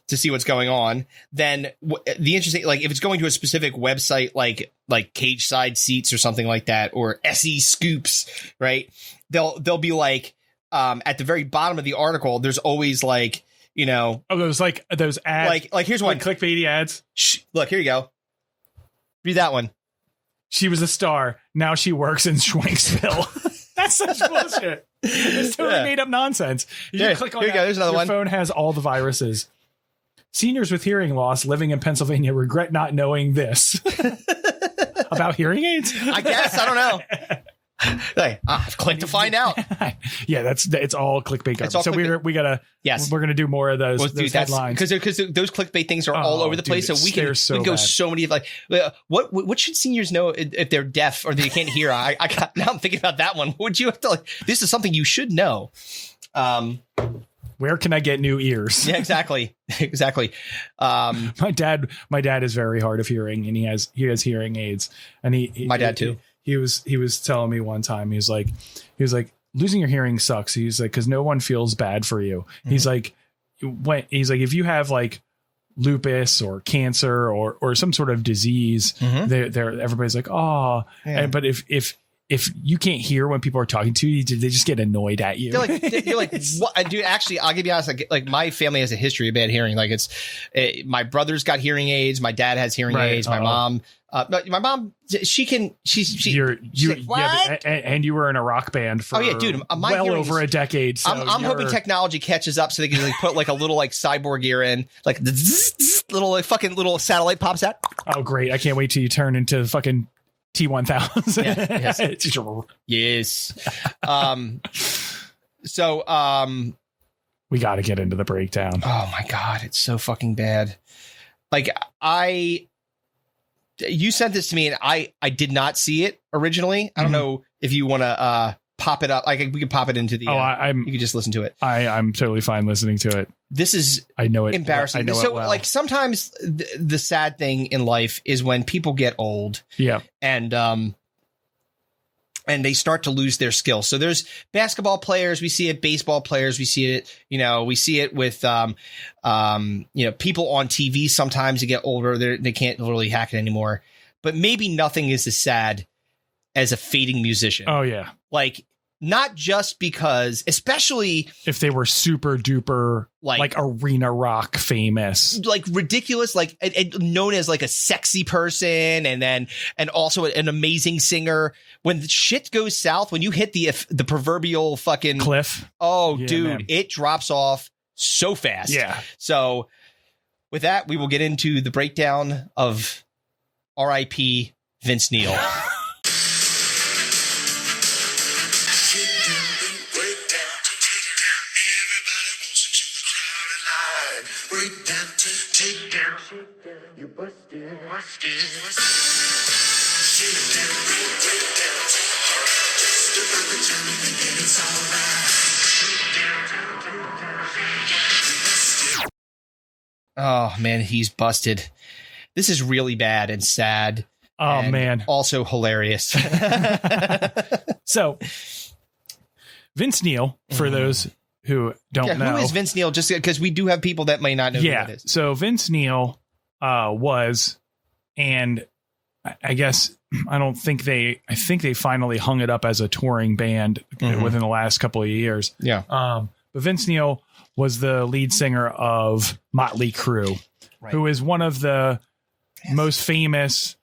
to see what's going on, then the interesting, like if it's going to a specific website, like Cage Side Seats or something like that, or SE Scoops, right? They'll be like, at the very bottom of the article, there's always like, those ads, like here's one, clickbaity ads. Look, here you go. Read that one. She was a star. Now she works in Schwanksville. That's such bullshit. It's totally made up nonsense. You click on here you go. There's another one. Your phone has all the viruses. Seniors with hearing loss living in Pennsylvania regret not knowing this. About hearing aids? I guess. I don't know. Hey, click to find out. Yeah, it's all clickbait garbage. So we're gonna do more of those headlines, because those clickbait things are all over the place. So we can go so many, like, what should seniors know if they're deaf or they can't hear? Now I'm thinking about that one. Would you have to this is something you should know. Where can I get new ears? Yeah, exactly. My dad is very hard of hearing, and he has hearing aids, and my dad too. He was telling me one time, he was like, losing your hearing sucks. He's like, because no one feels bad for you. Mm-hmm. He's like, if you have like lupus or cancer or some sort of disease, mm-hmm. everybody's like, oh, yeah. But if you can't hear when people are talking to you, they just get annoyed at you. You're like, what? Dude, actually, I'll give you honest. Like my family has a history of bad hearing. Like my brother's got hearing aids. My dad has hearing aids. My mom. My mom, and you were in a rock band for over a decade. So I'm hoping technology catches up so they can like put like a little like cyborg ear in, like the little like fucking little satellite pops out. Oh, great! I can't wait till you turn into fucking T1000. Yes. We got to get into the breakdown. Oh my God, it's so fucking bad. Like you sent this to me and I did not see it originally. I don't know if you want to pop it up. We can pop it into the. You can just listen to it. I'm totally fine listening to it. This is embarrassing. I know so it well. Like sometimes the sad thing in life is when people get old. Yeah. And they start to lose their skills. So there's basketball players. We see it. Baseball players. We see it. We see it with, people on TV. Sometimes they get older. They can't really hack it anymore. But maybe nothing is as sad as a fading musician. Oh yeah. Like not just because, especially if they were super duper like arena rock famous, like ridiculous, like known as like a sexy person, and also an amazing singer. When the shit goes south, when you hit the proverbial fucking cliff, dude, man. It drops off so fast. Yeah. So with that, we will get into the breakdown of R.I.P. Vince Neil. You busted. Oh man, he's busted. This is really bad and sad. Oh man, also hilarious. So Vince Neil, for those who don't know. Who is Vince Neil? Just because we do have people that may not know who that is. So Vince Neil was, and I guess I think they finally hung it up as a touring band within the last couple of years. Yeah. But Vince Neil was the lead singer of Motley Crue, who is one of the most famous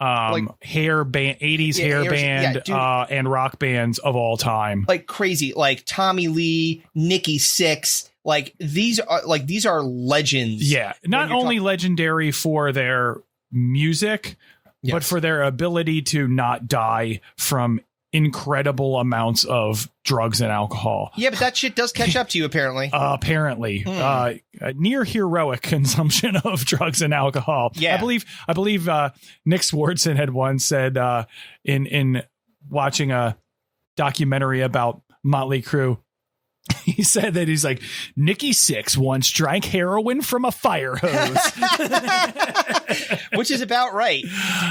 hair band, 80s hair band and rock bands of all time. Like crazy, like Tommy Lee, Nikki Sixx. Like these are legends. Yeah. Not only legendary for their music, but for their ability to not die from incredible amounts of drugs and alcohol. Yeah, but that shit does catch up to you, apparently. Near heroic consumption of drugs and alcohol. Yeah, I believe Nick Swardson had once said in watching a documentary about Motley Crue, he said that he's like, Nikki Sixx once drank heroin from a fire hose. Which is about right.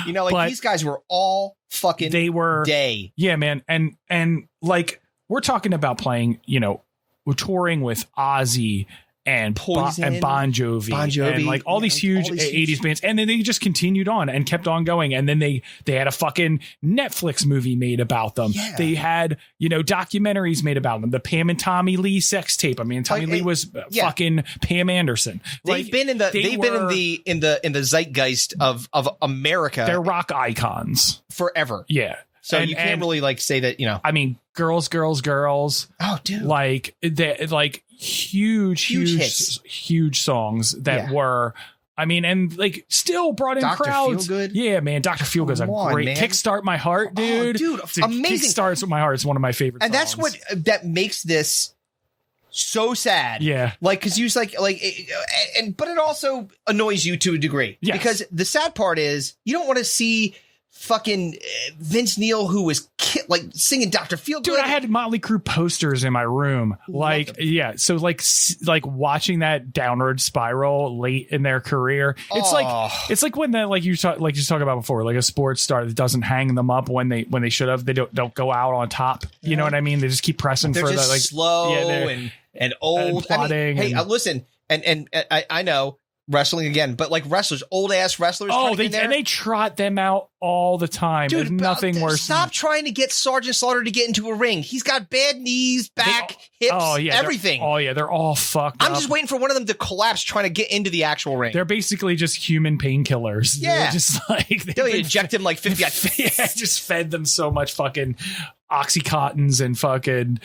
You know, like but these guys were all fucking day. Yeah, man. And like we're talking about playing, you know, we're touring with Ozzy and Poison, and Bon Jovi and like all these huge 80s bands. And then they just continued on and kept on going. And then they had a fucking Netflix movie made about them. Yeah. They had, you know, documentaries made about them. The Pam and Tommy Lee sex tape. I mean, Tommy Lee was fucking Pam Anderson. They've been in the zeitgeist of America. They're rock icons forever. Yeah. So you can't really like say that, you know. I mean, girls. Oh, dude. Like they like huge hits. Huge songs that were, I mean, and like still brought in Dr. crowds. Feelgood. Yeah, man. Dr. Feelgood's a great man. Kickstart My Heart, dude. Oh, dude, amazing. Kickstarts My Heart is one of my favorite songs. And that's that makes this so sad. Yeah. Like, cause you like, but it also annoys you to a degree. Yes. Because the sad part is you don't want to see fucking Vince Neil, who was singing Dr. Feelgood. Dude, I had Motley Crue posters in my room. Like, yeah. So like watching that downward spiral late in their career, it's like when that, like you talk about before, like a sports star that doesn't hang them up when they should have, they don't go out on top. You know what I mean? They just keep pressing They're for just the like slow and old. And plotting. Hey, listen, and I know wrestling again, but like wrestlers, old ass wrestlers. Oh, they trot them out all the time. Dude, there's nothing worse. Stop trying to get Sergeant Slaughter to get into a ring. He's got bad knees, back, hips, everything. They're all fucked up. I'm just waiting for one of them to collapse trying to get into the actual ring. They're basically just human painkillers. Yeah. They're just like they'll inject him like 50. Yeah, just fed them so much fucking Oxycontins and fucking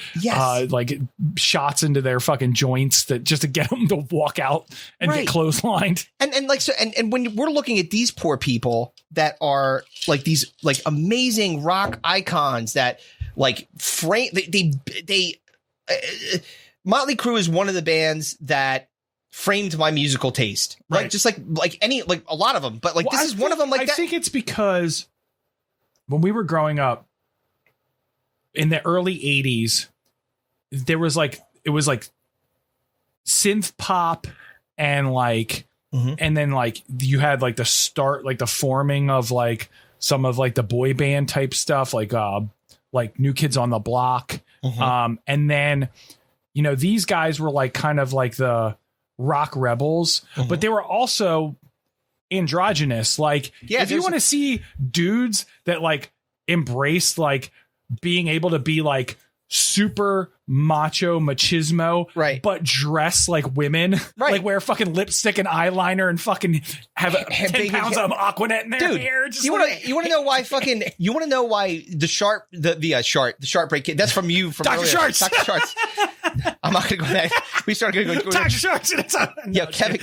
like shots into their fucking joints that just to get them to walk out and get clotheslined. And like so and when we're looking at these poor people that are like these like amazing rock icons that like frame they Motley Crue is one of the bands that framed my musical taste. Right. Like just like any like a lot of them, but like this is one of them. Like I think it's because when we were growing up in the early 80s, there was like, it was like synth pop and like, and then like you had like the start, like the forming of like some of like the boy band type stuff, like New Kids on the Block. And then, you know, these guys were like kind of like the rock rebels, but they were also androgynous. Like if you want to see dudes that like embrace like being able to be like super macho machismo, right? But dress like women, right? Like wear fucking lipstick and eyeliner and fucking have 10 pounds of Aquanet in their hair. Just you want to know why fucking you want to know why the sharp break kid. That's from you from Dr. Sharts. Dr. Sharts. I'm not gonna go there. We started going. Dr. Sharts. Yeah, Kevin.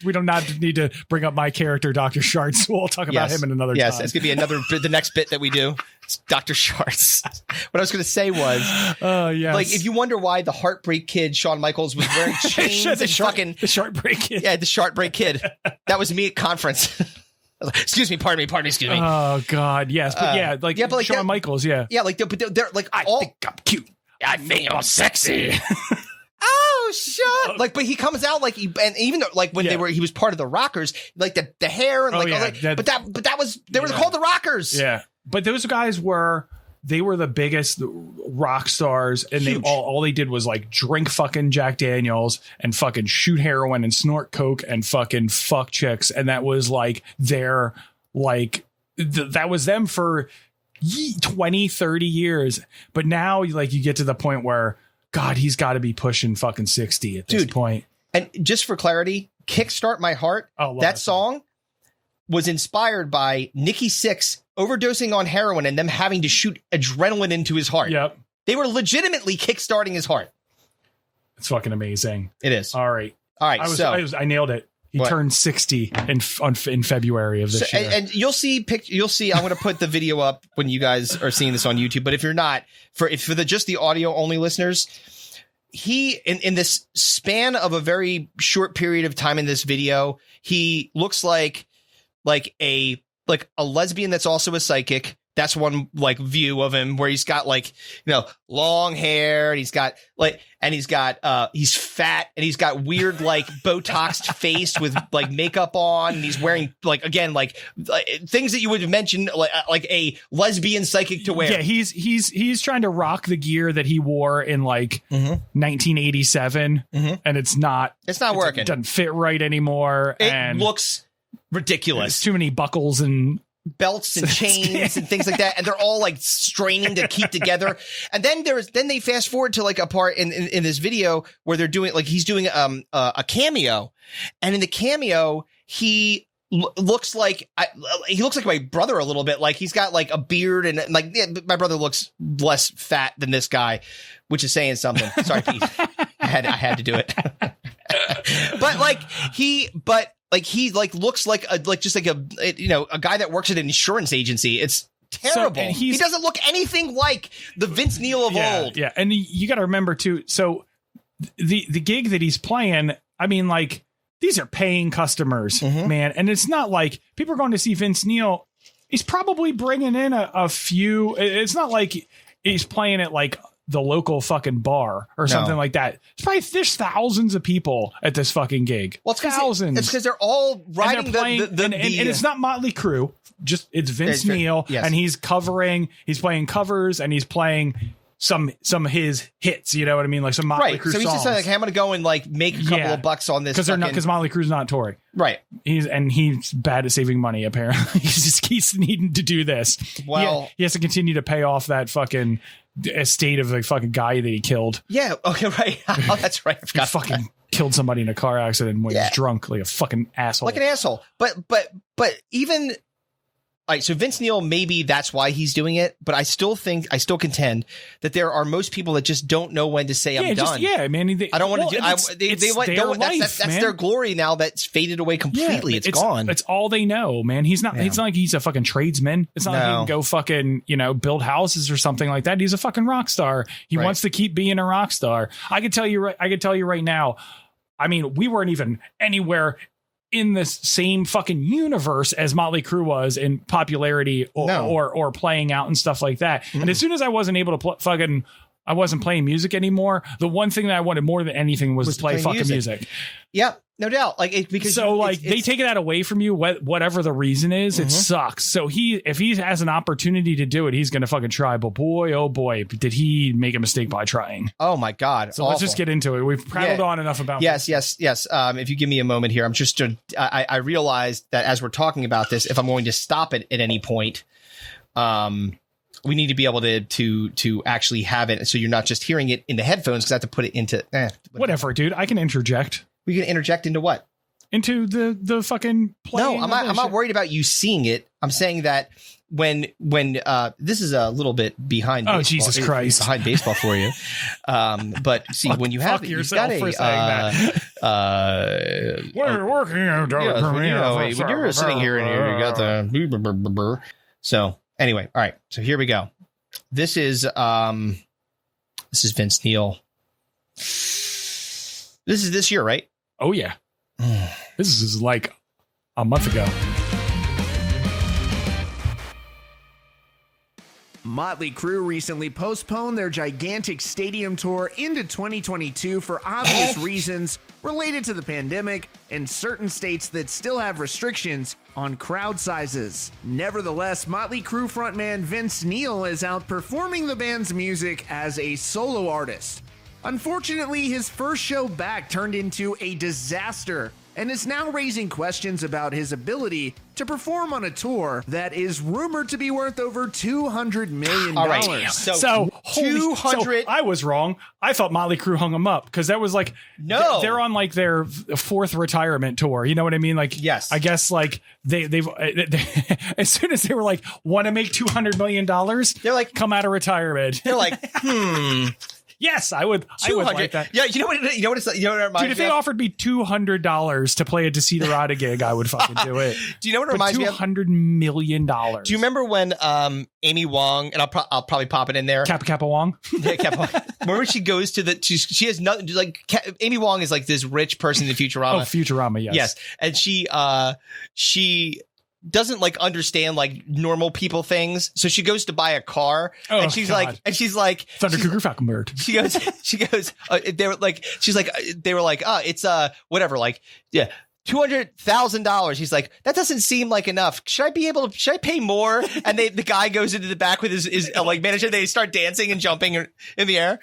We do not need to bring up my character, Dr. Sharts. We'll talk about him in another time. Yes, it's gonna be the next bit that we do. It's Dr. Sharts. What I was gonna say was, like if you wonder why the Heartbreak Kid Shawn Michaels was wearing chains the Shortbreak Kid. Yeah, the Shortbreak Kid. That was me at conference. Excuse me, pardon me, excuse me. Oh God, yes, but like Shawn Michaels, yeah, like they're like I think I'm cute. I think I'm sexy. Oh shut! Like, but he comes out like and even though like when he was part of the Rockers, like the hair and but that was they were called the Rockers. Yeah, but those guys were they were the biggest rock stars, and they all they did was like drink fucking Jack Daniels and fucking shoot heroin and snort coke and fucking fuck chicks, and that was like their like that was them for 20, 30 years. But now like you get to the point where God, he's got to be pushing fucking 60 at this point. And just for clarity, Kickstart My Heart, that song was inspired by Nikki Sixx overdosing on heroin and them having to shoot adrenaline into his heart. Yep. They were legitimately kickstarting his heart. It's fucking amazing. It is. All right. I nailed it. He turned 60 in February of this year. And you'll see, I'm going to put the video up when you guys are seeing this on YouTube. But if you're not, for just the audio only listeners, he, in this span of a very short period of time in this video, he looks like a lesbian that's also a psychic. That's one like view of him where he's got like, long hair, and he's got he's fat, and he's got weird like Botoxed face with like makeup on, and he's wearing like things that you would mention like a lesbian psychic to wear. Yeah, he's trying to rock the gear that he wore in like 1987, and it's not working. It doesn't fit right anymore. It looks ridiculous. There's too many buckles and belts and chains and things like that, and they're all like straining to keep together. And then they fast forward to like a part in this video where they're doing like he's doing a cameo, and in the cameo he looks like my brother a little bit. Like he's got like a beard, and like my brother looks less fat than this guy, which is saying something. Sorry, Pete. I had to do it. He looks like a guy that works at an insurance agency. It's terrible. He doesn't look anything like the Vince Neil of old. Yeah, and you got to remember too. So the gig that he's playing, I mean, like these are paying customers, man, and it's not like people are going to see Vince Neil. He's probably bringing in a few. It's not like he's playing at like the local fucking bar or something like that. There's thousands of people at this fucking gig. Well, it's thousands. It's because they're all riding and it's not Motley Crue. Just it's Vince Neil, and he's playing covers, and he's playing some of his hits. You know what I mean? Like some Motley Crue songs. So he's just like, hey, I'm going to go and like make a couple of bucks on this because Motley Crue's not touring. Right. He's bad at saving money. Apparently, he just keeps needing to do this. Well, he has to continue to pay off that fucking estate of the fucking guy that he killed. Yeah. Okay. Right. Oh, that's right. I forgot. He fucking killed somebody in a car accident when he was drunk, like a fucking asshole. Like an asshole. But even. All right, so Vince Neil, maybe that's why he's doing it, but I still contend that there are most people that just don't know when to say I'm done. Man. I don't want to do. That's their glory now. That's faded away completely. It's gone. It's all they know, man. It's not like he's a fucking tradesman. It's not like he can go fucking build houses or something like that. He's a fucking rock star. He wants to keep being a rock star. I could tell you right now. I mean, we weren't even anywhere in the same fucking universe as Motley Crue was in popularity or playing out and stuff like that. And as soon as I wasn't able to I wasn't playing music anymore, the one thing that I wanted more than anything was to play fucking music. Yeah, no doubt. Because they take that away from you, whatever the reason is, it sucks. So if he has an opportunity to do it, he's going to fucking try. But boy, oh boy, did he make a mistake by trying. Oh my God. So let's just get into it. We've prattled on enough about this. Yes. If you give me a moment here, I realized that as we're talking about this, if I'm going to stop it at any point, we need to be able to actually have it, so you're not just hearing it in the headphones, because I have to put it into whatever, dude. I can interject. We can interject into what? Into the fucking play. No, I'm not worried about you seeing it. I'm saying that when this is a little bit behind. Oh, Jesus Christ! Behind baseball for you. But see, when you have yourself for saying that. We're working on when you're sitting here and you got the so. Anyway, all right. So here we go. This is Vince Neil. This is this year, right? Oh yeah. This is like a month ago. Motley Crue recently postponed their gigantic stadium tour into 2022 for obvious reasons related to the pandemic and certain states that still have restrictions on crowd sizes. Nevertheless, Motley Crue frontman Vince Neil is outperforming the band's music as a solo artist. Unfortunately, his first show back turned into a disaster and is now raising questions about his ability to perform on a tour that is rumored to be worth over $200 million. All right, So 200. I was wrong. I thought Motley Crue hung them up because that was like No. they're on like their fourth retirement tour. You know what I mean? Like Yes. I guess like they've as soon as they were like want to make $200 million, They're like, come out of retirement. they're like, Yes, I would 200. like that. Yeah, you know what it reminds Dude, if they me of? offered me $200 to play a Desiderata gig, I would fucking do it. Do you know what it But reminds me of? $200 million. Do you remember when Amy Wong, and I'll probably pop it in there. Kappa Kappa Wong? Yeah, remember she goes to she has nothing, like Amy Wong is like this rich person in Futurama. Oh, Futurama, yes. Yes. And she doesn't like understand like normal people things. So she goes to buy a car and she's God. like, Thunder Cougar Falcon Bird. she goes, they were like, it's whatever, like, yeah. $200,000. He's like, that doesn't seem like enough. Should I pay more? And the guy goes into the back with his like manager. They start dancing and jumping in the air.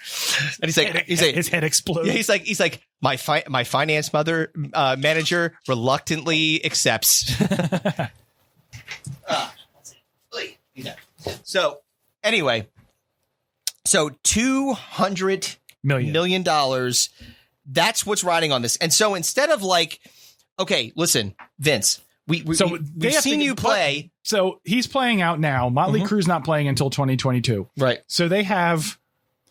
And he's like, his head explodes. yeah, he's like, my finance manager reluctantly accepts. So anyway, so $200 million. That's what's riding on this. And so instead of like, okay, listen, Vince, we've seen you play. So he's playing out now. Motley Crue's not playing until 2022. Right. So they have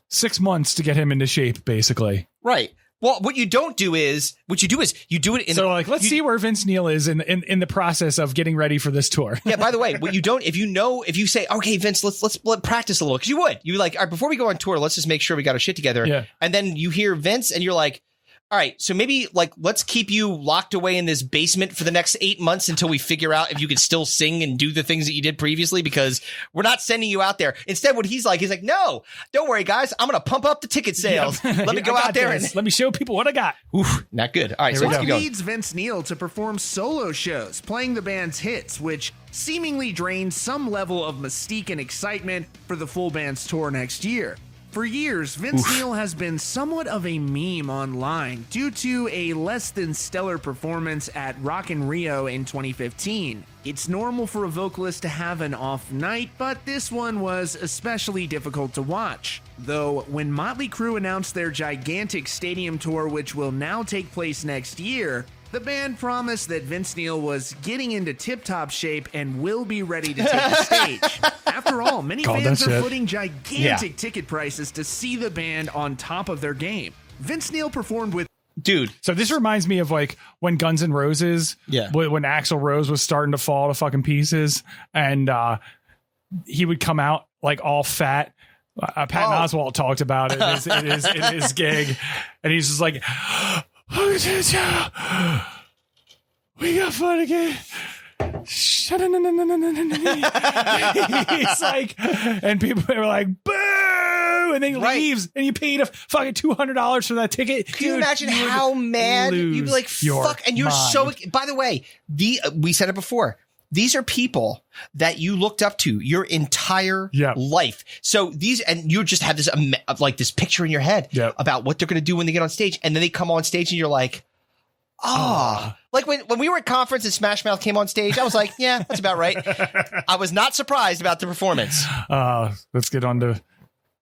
6 months to get him into shape, basically. Right. Well, what you do is you do it in. So like, let's see where Vince Neil is in the process of getting ready for this tour. Yeah. By the way, what you don't, if you say, okay, Vince, let's practice a little, because you like, all right, before we go on tour, let's just make sure we got our shit together. Yeah. And then you hear Vince, and you're like, all right, so maybe like let's keep you locked away in this basement for the next 8 months until we figure out if you can still sing and do the things that you did previously, because we're not sending you out there. Instead, what he's like, no, don't worry, guys, I'm gonna pump up the ticket sales. Let me go out there and let me show people what I got. oof, not good. All right, Here so we let's go. keep going. Leads Vince Neil to perform solo shows, playing the band's hits, which seemingly drains some level of mystique and excitement for the full band's tour next year. For years, Vince Neil has been somewhat of a meme online due to a less than stellar performance at Rock in Rio in 2015. It's normal for a vocalist to have an off night, but this one was especially difficult to watch. Though, when Motley Crue announced their gigantic stadium tour, which will now take place next year, the band promised that Vince Neil was getting into tip-top shape and will be ready to take the stage. After all, many fans are putting gigantic ticket prices to see the band on top of their game. Vince Neil performed with... Dude. So this reminds me of like when Guns N' Roses, when Axl Rose was starting to fall to fucking pieces, and he would come out like all fat. Patton Oswalt talked about it in his gig, and he's just like... We got fun again. He's like, and people were like, boo! And then he leaves, and you paid a fucking $200 for that ticket. Can you imagine how mad you'd be like, fuck? And you're so, by the way, we said it before. These are people that you looked up to your entire life. So and you just have this like this picture in your head about what they're going to do when they get on stage. And then they come on stage and you're like, like when we were at conference and Smash Mouth came on stage, I was like, yeah, that's about right. I was not surprised about the performance. Let's get on to...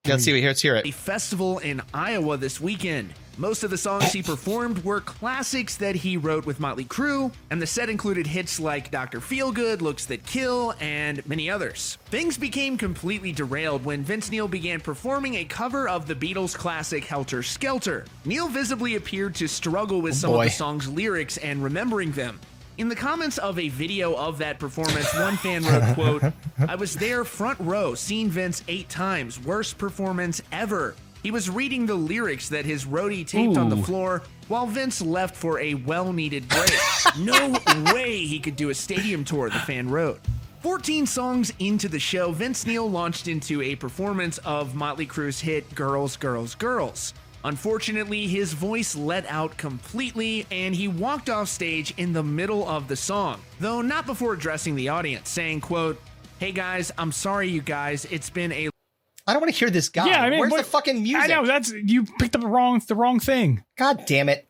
Let's hear it. A festival in Iowa this weekend. Most of the songs he performed were classics that he wrote with Motley Crue, and the set included hits like Dr. Feelgood, Looks That Kill, and many others. Things became completely derailed when Vince Neil began performing a cover of the Beatles' classic Helter Skelter. Neil visibly appeared to struggle with some of the song's lyrics and remembering them. In the comments of a video of that performance, one fan wrote, quote, "I was there front row, seen Vince 8 times, worst performance ever. He was reading the lyrics that his roadie taped on the floor while Vince left for a well-needed break. No way he could do a stadium tour," the fan wrote. 14 songs into the show, Vince Neil launched into a performance of Motley Crue's hit Girls, Girls, Girls. Unfortunately, his voice let out completely, and he walked off stage in the middle of the song, though not before addressing the audience, saying, quote, "Hey guys, I'm sorry you guys, it's been a..." I don't want to hear this guy. Yeah, I mean, where's the fucking music? I know, you picked up the wrong thing. God damn it.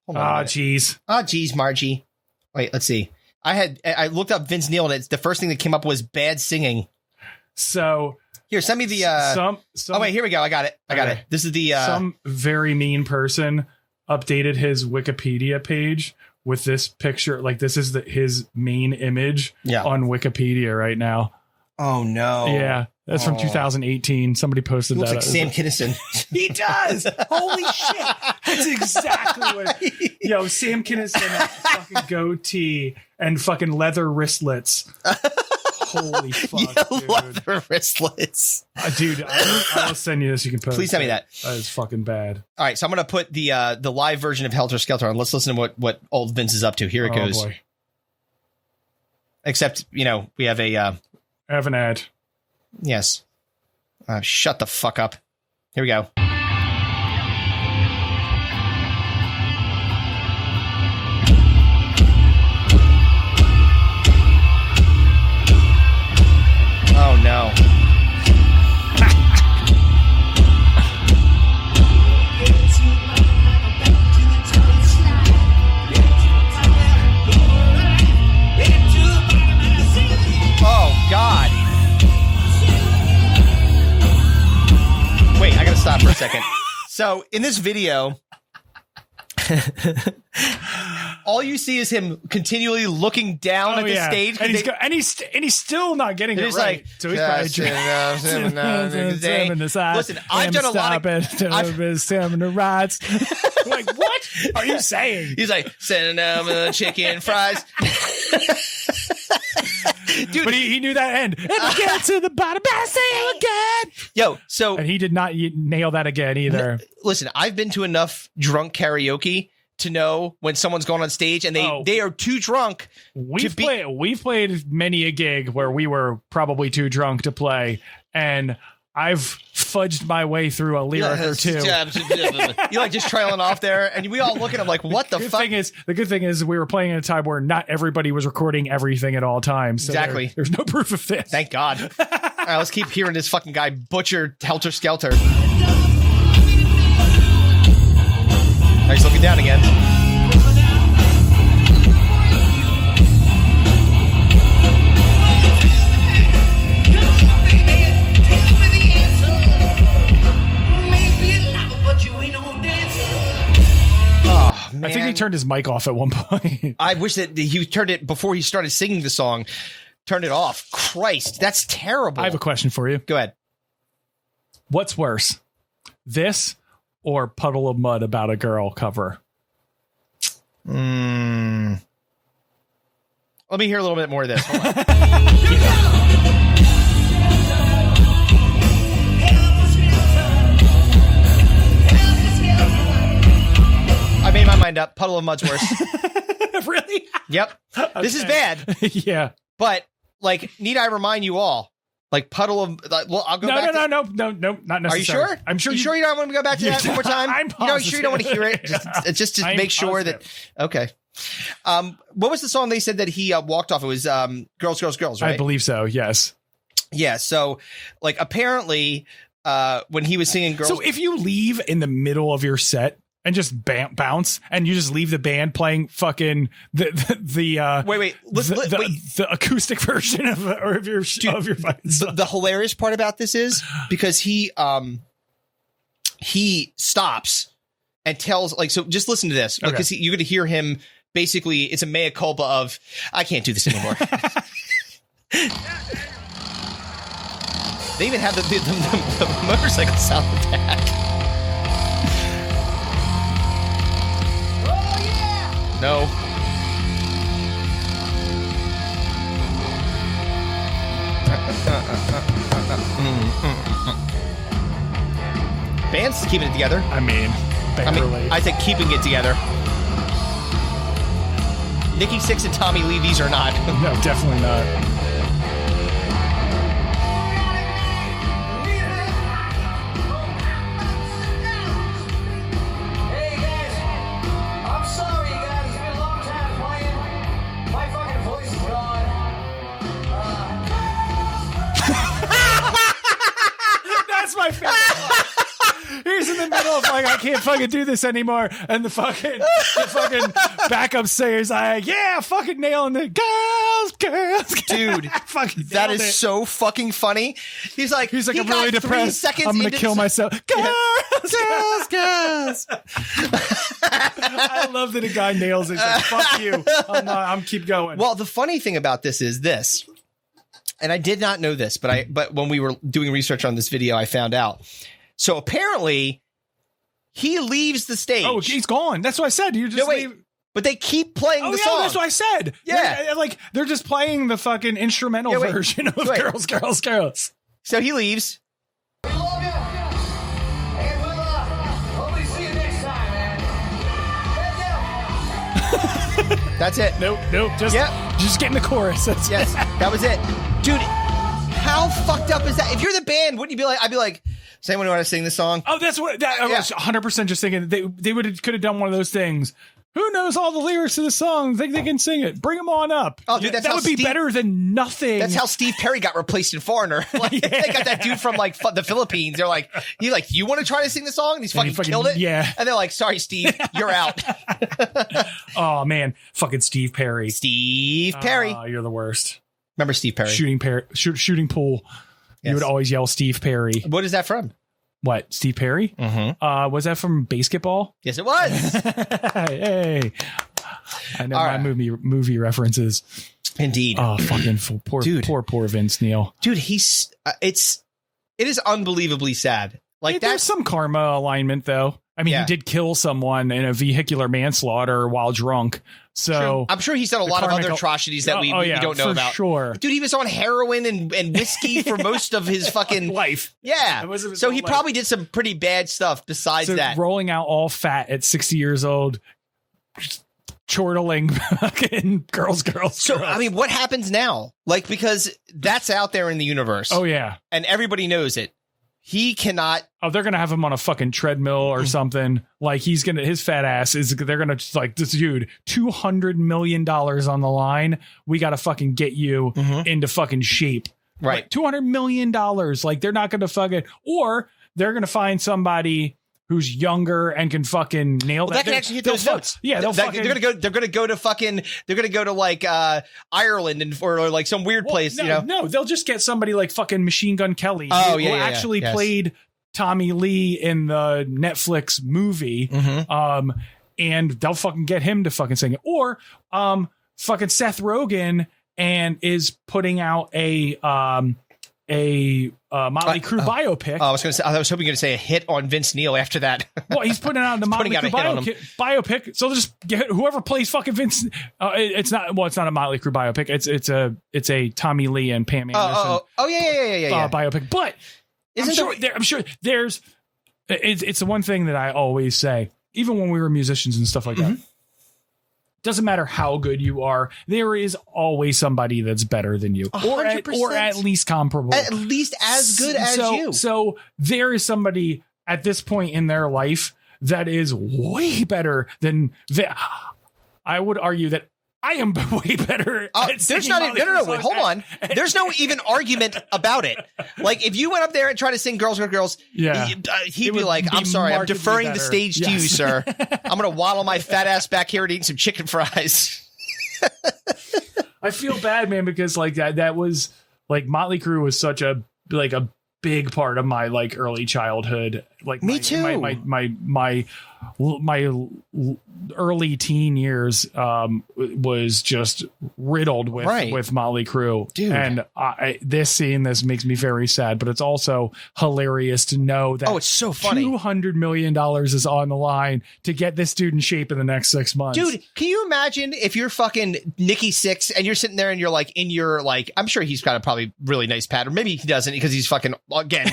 Oh, jeez. Oh, geez, Margie. Wait, let's see. I looked up Vince Neil, and it's the first thing that came up was bad singing. So here, send me the oh wait, here we go. I got it. This is the some very mean person updated his Wikipedia page with this picture. Like, this is his main image on Wikipedia right now. Oh no. Yeah. That's from 2018. Somebody posted he looks that. Like Sam Kinison. He does. Holy shit. That's exactly what. Yo, Sam Kinison, fucking goatee and fucking leather wristlets. Holy fuck, dude. Leather wristlets. Dude, I'll send you this. You can post. Please send me that. That is fucking bad. All right, so I'm gonna put the live version of Helter Skelter on. Let's listen to what old Vince is up to. Here it goes. Boy. Except, we have I have an ad. Yes. Shut the fuck up. Here we go. Oh no. Oh God. Wait, I gotta stop for a second. So in this video, all you see is him continually looking down at the stage, and he's still not getting it right. Like, so he's probably listen, I've done a lot of like, what are you saying? He's like, sending them chicken fries. Dude, but he knew that end. And get to the bottom, I say it again. Yo, so and he did not nail that again either. Listen, I've been to enough drunk karaoke to know when someone's going on stage and they are too drunk. We've played many a gig where we were probably too drunk to play, and I've fudged my way through a lyric or two. You're like just trailing off there, and we all look at him like, what the fuck? The good thing is we were playing at a time where not everybody was recording everything at all times. So exactly. There's no proof of this. Thank God. All right, let's keep hearing this fucking guy butcher Helter Skelter. He's looking down again. Oh, man. I think he turned his mic off at one point. I wish that he turned it before he started singing the song. Turned it off. Christ, that's terrible. I have a question for you. Go ahead. What's worse, this or Puddle of Mud About a Girl cover? Let me hear a little bit more of this. Hold on. I made my mind up. Puddle of Mud's worse. Really? Yep. Okay. This is bad. Yeah. But, like, need I remind you all? Like, Puddle of... well, I'll go back No, not necessarily. Are you sure? I'm sure. You sure you don't want to go back to that one more time? I'm positive. Sure you don't want to hear it? Just to make sure that... Okay. What was the song they said that he walked off? It was Girls, Girls, Girls, right? I believe so, yes. Yeah, so, like, apparently, when he was singing Girls... So if you leave in the middle of your set and just bounce, and you just leave the band playing fucking the acoustic version of your the hilarious part about this is because he stops and tells, like, so just listen to this because you're going to hear him basically. It's a mea culpa of I can't do this anymore. They even have the motorcycle sound attack. No. Band's keeping it together. Barely. I think keeping it together. Nikki Sixx and Tommy Lee, these are not. No, definitely not. my favorite part. He's in the middle of like, I can't fucking do this anymore. And the fucking backup singer's like, yeah, fucking nailing it. Girls. Dude, fucking that is nailed it. so fucking funny. He's like, I'm he really got 3 depressed. seconds I'm going to into kill the- myself. Girls. I love that a guy nails it. He's like, fuck you. I'm keep going. Well, the funny thing about this is this, and I did not know this, but when we were doing research on this video, I found out. So apparently, he leaves the stage. Oh, he's gone. That's what I said. You just No, wait. leave. But they keep playing the song. That's what I said. Yeah. They're just playing the fucking instrumental version of Wait. Girls. So he leaves. We love you. And we'll hopefully see you next time, man. That's it. Nope. Just getting the chorus. That's Yes, that was it. Dude, how fucked up is that? If you're the band, wouldn't you be like, I'd be like, does anyone want to sing this song? Oh, that's what I was 100% just thinking. They could have done one of those things. Who knows all the lyrics to the song? Think they can sing it? Bring them on up. Oh, dude, that's that how would be Steve- better than nothing. That's how Steve Perry got replaced in Foreigner. Like, They got that dude from like the Philippines. They're like, you want to try to sing the song? And he's fucking killed it. yeah. And they're like, sorry, Steve, you're out. Oh man, fucking Steve Perry. Steve Perry. You're the worst. Remember Steve Perry? Shooting pool. Yes. You would always yell Steve Perry. What is that from? What, Steve Perry? Mm-hmm. Was that from Basketball? Yes, it was. Hey, I know All my right. movie references. Indeed. Oh, fucking poor Vince Neil. Dude, it is unbelievably sad. Like There's that's some karma alignment though. I mean, Yeah. he did kill someone in a vehicular manslaughter while drunk. So I'm sure he's done a lot of other atrocities that we don't know for about. Sure. Dude, he was on heroin and whiskey for most of his fucking life. Yeah. It was his So whole he life. probably did some pretty bad stuff besides So that. rolling out all fat at 60 years old, chortling fucking girls. So, I mean, what happens now? Like, because that's out there in the universe. Oh yeah. And everybody knows it. He cannot. Oh, they're gonna have him on a fucking treadmill or something. Like his fat ass is. They're gonna just like this dude. $200 million on the line. We gotta fucking get you into fucking shape. Right. Like, $200 million. Like they're not gonna fucking. Or they're gonna find somebody who's younger and can fucking nail That can actually hit those votes. Yeah, They're gonna go to like Ireland or like some weird place. No, they'll just get somebody like fucking Machine Gun Kelly, Oh, who yeah, actually yes. played Tommy Lee in the Netflix movie. And they'll fucking get him to fucking sing it. Or fucking Seth Rogen and is putting out a Motley Crue biopic. I was hoping you were going to say a hit on Vince Neil after that. Well, he's putting out the Motley putting out Crue a hit on biopic. So they'll just get whoever plays fucking Vince. It's not a Motley Crue biopic. It's a Tommy Lee and Pam Anderson Yeah. biopic. But I'm sure there's. It's the one thing that I always say, even when we were musicians and stuff like that. Doesn't matter how good you are, there is always somebody that's better than you, or at least comparable, At least as good as you. So there is somebody at this point in their life that is way better than. I would argue that I am way better. There's not even, no. Wait, hold on. There's no even argument about it. Like if you went up there and tried to sing "Girls, Girls, Girls," Yeah. he'd be like, "I'm sorry, I'm markedly deferring the better. stage to you, Yes. sir. I'm gonna waddle my fat ass back here and eat some chicken fries." I feel bad, man, because like that was like Motley Crue was such a big part of my like early childhood. Like Me too. My early teen years was just riddled with Motley Crue. Dude. And seeing this makes me very sad, but it's also hilarious to know that it's so funny. $200 million is on the line to get this dude in shape in the next 6 months. Dude, can you imagine if you're fucking Nikki Sixx and you're sitting there and you're like I'm sure he's got a probably really nice pattern. Maybe he doesn't because he's fucking again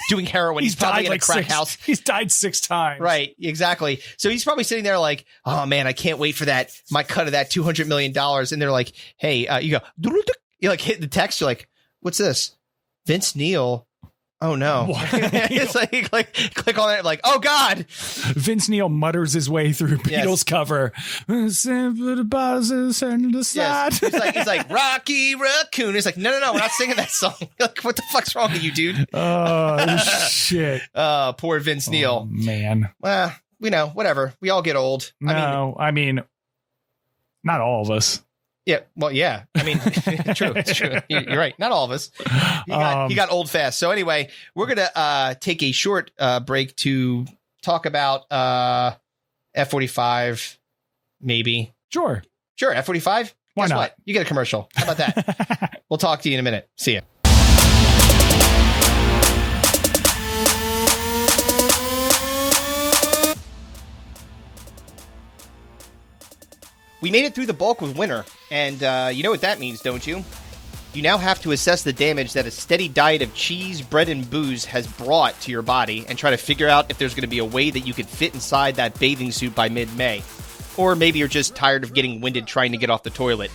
doing heroin. He's probably in a crack house. He's died 6 times. Right, exactly. So he's probably sitting there like, oh man, I can't wait for my cut of that $200 million. And they're like, hey, you go, you like hit the text. You're like, what's this? Vince Neil Oh no! It's like click on it, like, oh god! Vince Neil mutters his way through Beatles cover. Yes. He's like Rocky Raccoon. It's like, no, we're not singing that song. Like, what the fuck's wrong with you, dude? Oh shit! Poor Vince Neil. Oh, man. Well, whatever. We all get old. I mean, not all of us. Yeah, well, yeah. I mean, true. It's true. You're right. Not all of us. He got old fast. So anyway, we're gonna take a short break to talk about F45. Maybe. Sure. F45. Why Guess not? what? You get a commercial. How about that? We'll talk to you in a minute. See ya. We made it through the bulk with winter, and you know what that means, don't you? You now have to assess the damage that a steady diet of cheese, bread, and booze has brought to your body and try to figure out if there's going to be a way that you could fit inside that bathing suit by mid-May. Or maybe you're just tired of getting winded trying to get off the toilet.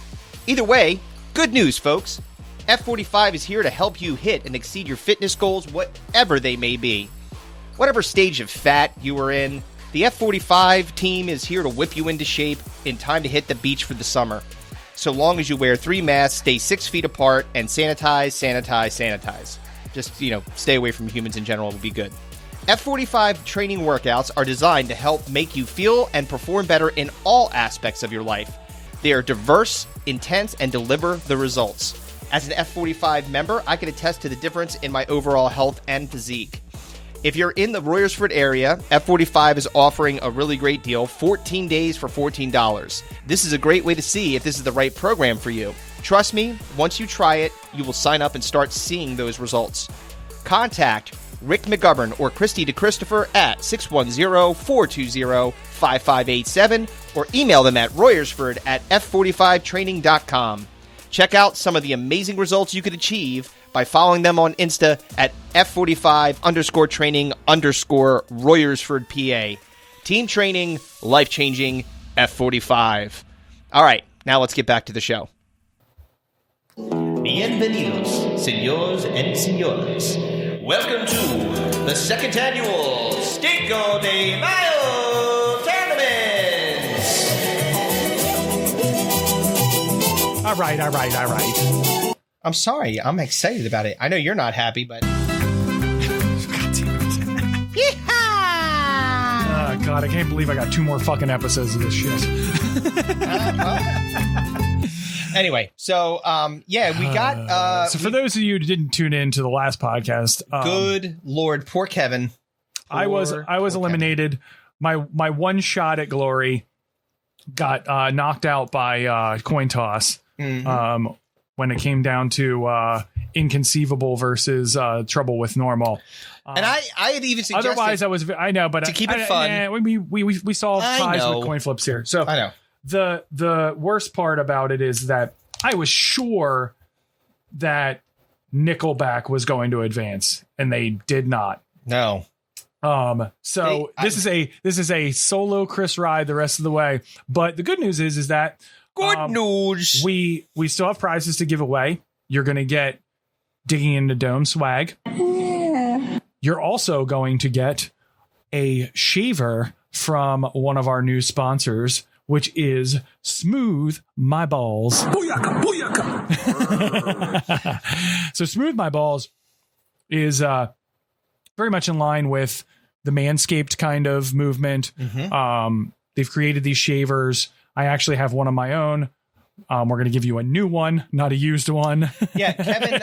Either way, good news, folks. F45 is here to help you hit and exceed your fitness goals, whatever they may be. Whatever stage of fat you are in, the F45 team is here to whip you into shape in time to hit the beach for the summer. So long as you wear 3 masks, stay 6 feet apart, and sanitize. Just, stay away from humans in general will be good. F45 training workouts are designed to help make you feel and perform better in all aspects of your life. They are diverse, intense, and deliver the results. As an F45 member, I can attest to the difference in my overall health and physique. If you're in the Royersford area, F45 is offering a really great deal, 14 days for $14. This is a great way to see if this is the right program for you. Trust me, once you try it, you will sign up and start seeing those results. Contact Rick McGovern or Kristi DeChristopher at 610-420-5587 or email them at Royersford at f45training.com. Check out some of the amazing results you could achieve by following them on Insta at F45_training_Royersford PA. Team training, life-changing, F45. All right, now let's get back to the show. Bienvenidos, señores and señores. Welcome to the second annual Stinko de Mayo tournaments. All right. I'm sorry. I'm excited about it. I know you're not happy, but... Oh, God, I can't believe I got 2 more fucking episodes of this shit. Anyway, so, we got... so for those of you who didn't tune in to the last podcast... good Lord, poor Kevin. I was eliminated. Kevin. My one shot at glory got knocked out by coin toss. Mm-hmm. When it came down to inconceivable versus trouble with normal. And I had even suggested... Otherwise, I know, but... To keep it fun. We solved ties with coin flips here. So I know. The worst part about it is that I was sure that Nickelback was going to advance, and they did not. No. This is a solo Chris ride the rest of the way. But the good news is that good news. We still have prizes to give away. You're going to get Digging in the Dome swag. Yeah. You're also going to get a shaver from one of our new sponsors, which is Smooth My Balls. Booyaka, booyaka. So Smooth My Balls is very much in line with the Manscaped kind of movement. Mm-hmm. They've created these shavers. I actually have one of my own. We're going to give you a new one, not a used one. Yeah, Kevin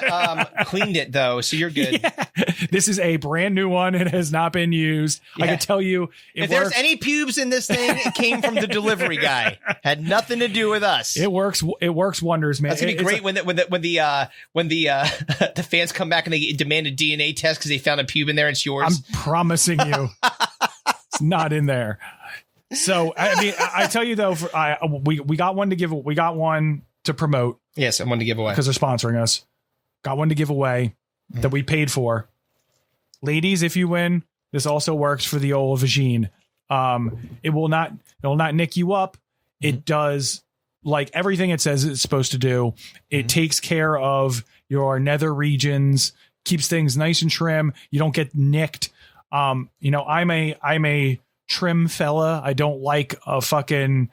cleaned it, though, so you're good. Yeah. This is a brand new one. It has not been used. Yeah. I can tell you, if there's any pubes in this thing, it came from the delivery guy. Had nothing to do with us. It works wonders, man. That's gonna be great when the fans come back and they demand a DNA test because they found a pube in there. It's yours. I'm promising you, it's not in there. So I mean, I tell you though, we got one to give. We got one to promote. Yes, and one to give away because they're sponsoring us. Got one to give away that we paid for. Ladies, if you win, this also works for the old vagine. It will not nick you up. It does like everything it says it's supposed to do. It takes care of your nether regions, keeps things nice and trim. You don't get nicked. I'm a trim fella. I don't like a fucking,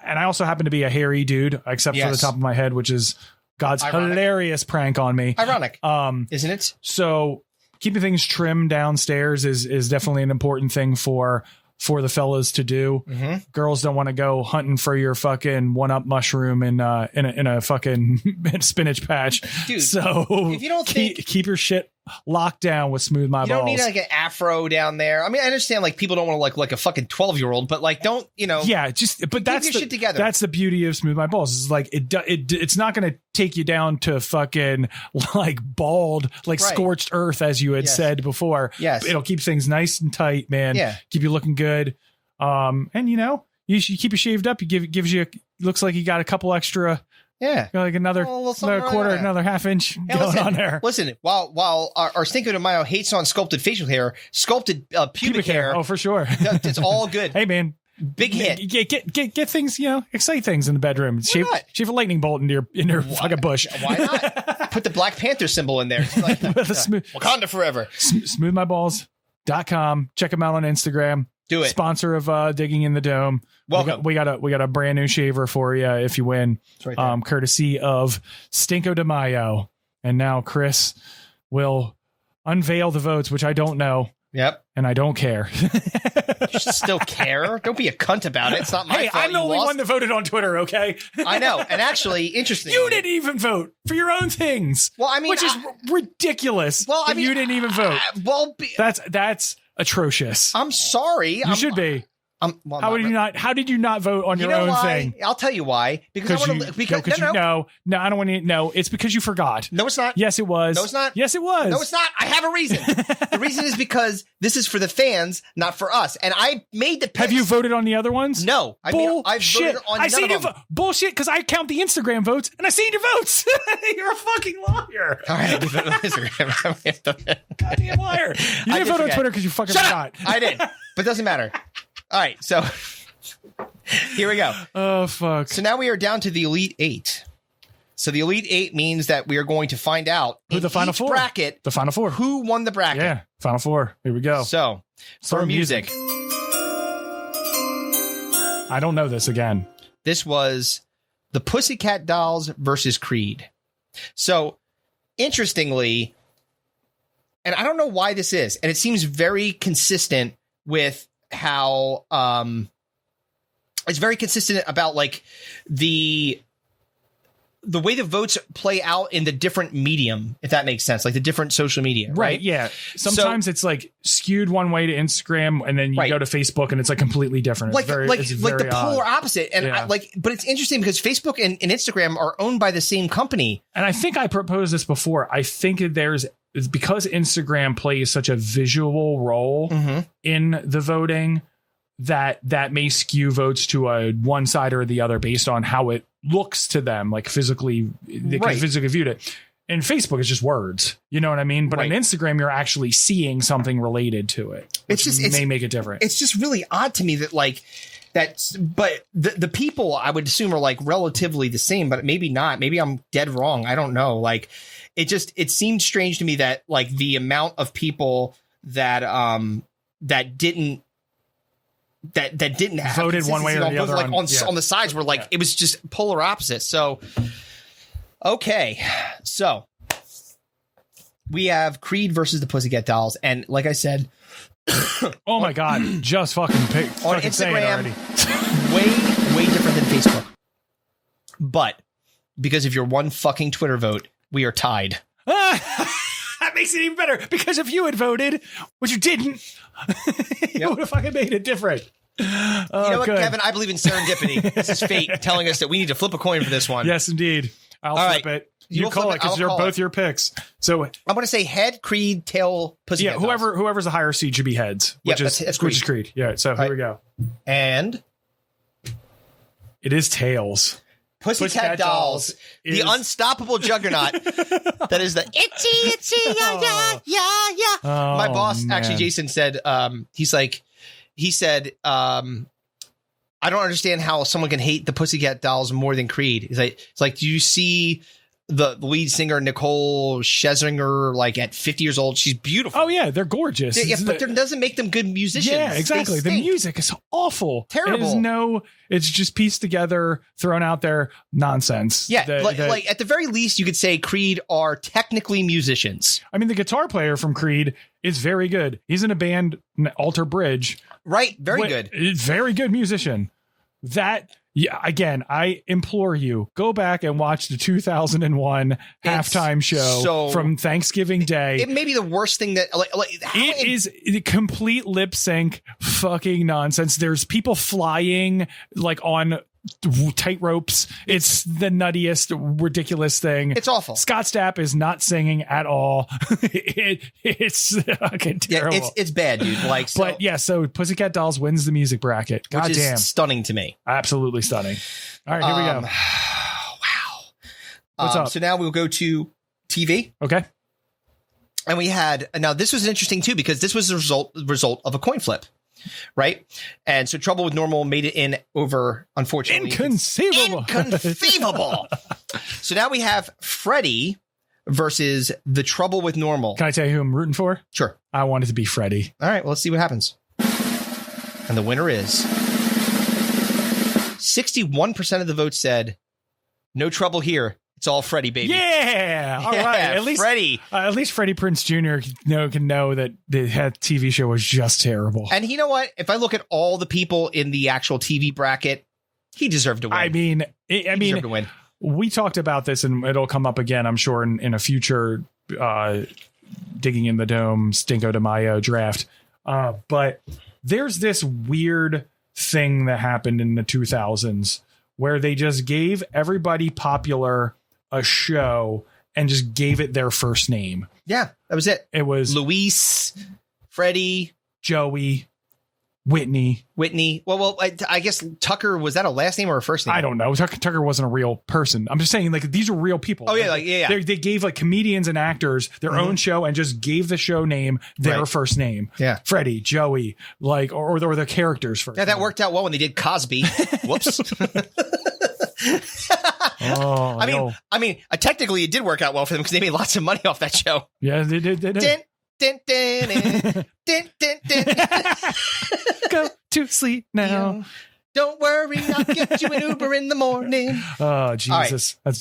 and I also happen to be a hairy dude, except for the top of my head, which is God's hilarious prank on me. Ironic, isn't it? So keeping things trim downstairs is definitely an important thing for the fellas to do. Girls don't want to go hunting for your fucking 1-up mushroom in a fucking spinach patch. Dude, so if you don't keep your shit locked down with Smooth My Balls. You don't need like an afro down there. I mean, I understand like people don't want to look like a fucking 12-year-old, but like don't, Yeah, but that's your shit together. That's the beauty of Smooth My Balls. It's like it's not going to take you down to fucking like bald, like scorched earth, as you had said before. Yes. It'll keep things nice and tight, man. Yeah. Keep you looking good. And you keep you shaved up. Gives you looks like you got a couple extra. Yeah, like another quarter, another half inch going on there. Listen, while our Stinko de Mayo hates on sculpted facial hair, sculpted pubic hair. Oh, for sure, it's all good. Hey, man, big hit. Get things, excite things in the bedroom. Shave a lightning bolt into your fucking bush. Why not? Put the Black Panther symbol in there. It's like, Wakanda forever. Smoothmyballs.com. Check them out on Instagram. Do it. Sponsor of Digging in the Dome. Welcome. We got a brand new shaver for you if you win. Right there. Courtesy of Stinko de Mayo. And now Chris will unveil the votes, which I don't know. Yep. And I don't care. You should still care. Don't be a cunt about it. It's not my fault. I'm the only one that voted on Twitter, okay? I know. And actually, interesting. You didn't even vote for your own things. Well, I mean, which is ridiculous. Well, I mean, you didn't even vote. That's atrocious. I'm sorry. You should be. How did you not vote on your own thing? I'll tell you why. Because I want to. No, I don't want to. No, it's because you forgot. No, it's not. Yes, it was. No, it's not. Yes, it was. No, it's not. I have a reason. The reason is because this is for the fans, not for us. And I made the picks. Have you voted on the other ones? No. I've voted on none of them. Bullshit, because I count the Instagram votes, and I seen your votes. You're a fucking liar. All right. Instagram. Goddamn liar. You didn't vote on Twitter because you fucking forgot. I did. But it doesn't matter. All right, so here we go. Oh, fuck. So now we are down to the Elite Eight. So the Elite Eight means that we are going to find out who the Final Four bracket. The Final Four. Who won the bracket? Yeah, Final Four. Here we go. So for music. I don't know this again. This was the Pussycat Dolls versus Creed. So interestingly, and I don't know why this is, and it seems very consistent with how it's very consistent about like the way the votes play out in the different medium, if that makes sense, like the different social media, right? Yeah. Sometimes it's like skewed one way to Instagram, and then you go to Facebook, and it's like completely different. It's like the polar opposite. And but it's interesting because Facebook and Instagram are owned by the same company. And I think I proposed this before. I think it's because Instagram plays such a visual role in the voting that may skew votes to a one side or the other based on how it looks to them, like physically, they can physically view it. And Facebook is just words, you know what I mean? But on Instagram, you're actually seeing something related to it. Which may make it different. It's just really odd to me that but the people I would assume are like relatively the same, but maybe not. Maybe I'm dead wrong. I don't know. Like it seemed strange to me that like the amount of people that didn't have voted one way or the other on the sides were like it was just polar opposite. So okay, so we have Creed versus the Pussycat Dolls, and like I said, oh my god, just fucking on Instagram, way different than Facebook. But because of your one fucking Twitter vote, we are tied. That makes it even better, because if you had voted, which you didn't, you would have fucking made it different. You know what, Kevin? I believe in serendipity. This is fate telling us that we need to flip a coin for this one. Yes, indeed. I'll flip it. You call it because you're both your picks. So I'm going to say head, Creed, tail, Pussycat Dolls. Whoever's the higher seed should be heads, which is Creed. Yeah. So here we go. And it is tails. Pussycat Dolls, the unstoppable juggernaut. That is the itchy, yeah. My boss, actually, Jason said, he said, I don't understand how someone can hate the Pussycat Dolls more than Creed. It's like, do you see the lead singer, Nicole Scherzinger, like at 50 years old. She's beautiful. Oh, yeah. They're gorgeous. Yeah, but that doesn't make them good musicians. Yeah, exactly. The music is awful. Terrible. It's just pieced together, thrown out there nonsense. Yeah. Like at the very least, you could say Creed are technically musicians. I mean, the guitar player from Creed is very good. He's in a band, Alter Bridge. Right. Very good. Very good musician. Yeah, again, I implore you, go back and watch the 2001 halftime show from Thanksgiving Day. It may be the worst thing that it is complete lip sync fucking nonsense. There's people flying like on tight ropes. It's the nuttiest, ridiculous thing. It's awful. Scott Stapp is not singing at all. It's fucking terrible. Yeah, it's bad, dude. So Pussycat Dolls wins the music bracket. God which damn. Is stunning to me. Absolutely stunning. All right, here we go. Wow. What's up? So now we'll go to TV. Okay. And we had, now this was interesting too, because this was the result of a coin flip. Right. And so Trouble with Normal made it in over, unfortunately. Inconceivable. So now we have Freddie versus the Trouble with Normal. Can I tell you who I'm rooting for? Sure. I want it to be Freddie. All right. Well, let's see what happens. And the winner is 61% of the votes said no trouble here. It's all Freddie, baby. Yeah. All right. At least Freddie. At least Freddie Prinze Jr. can know that the TV show was just terrible. And you know what? If I look at all the people in the actual TV bracket, he deserved to win. I mean, he deserved to win. We talked about this, and it'll come up again, I'm sure, in a future Digging in the Dome, Stinko de Mayo draft. But there's this weird thing that happened in the 2000s where they just gave everybody popular a show and just gave it their first name. Yeah, that was it. It was Luis, Freddie, Joey, Whitney. Well, I guess Tucker, was that a last name or a first name? I don't know. Tucker wasn't a real person. I'm just saying, like, these are real people. Oh, yeah, yeah. They gave like comedians and actors their own show and just gave the show name their first name. Yeah. Freddie, Joey, like, or their characters first. Yeah, that worked out well when they did Cosby. Whoops. I mean, technically it did work out well for them because they made lots of money off that show. Yeah, they did. Go to sleep now. Don't worry, I'll get you an Uber in the morning. Oh, Jesus. Right.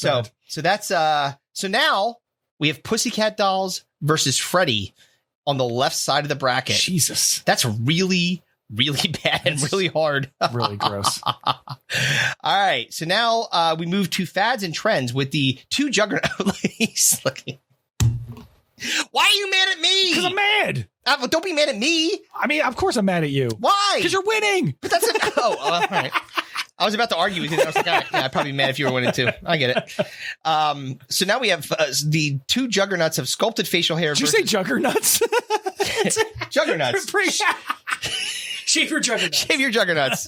That's bad. So now we have Pussycat Dolls versus Freddie on the left side of the bracket. Jesus. That's really bad and really hard. Really gross. All right. So now we move to fads and trends with the two Juggernuts. He's looking. Why are you mad at me? Because I'm mad. Well, don't be mad at me. I mean, of course I'm mad at you. Why? Because you're winning. But that's all right. I was about to argue with you. I was like, all right, yeah, I'd probably be mad if you were winning too. I get it. So now we have the two Juggernuts of sculpted facial hair. Did you say Juggernuts? Juggernuts. Shave your Juggernuts. Shave your Juggernuts.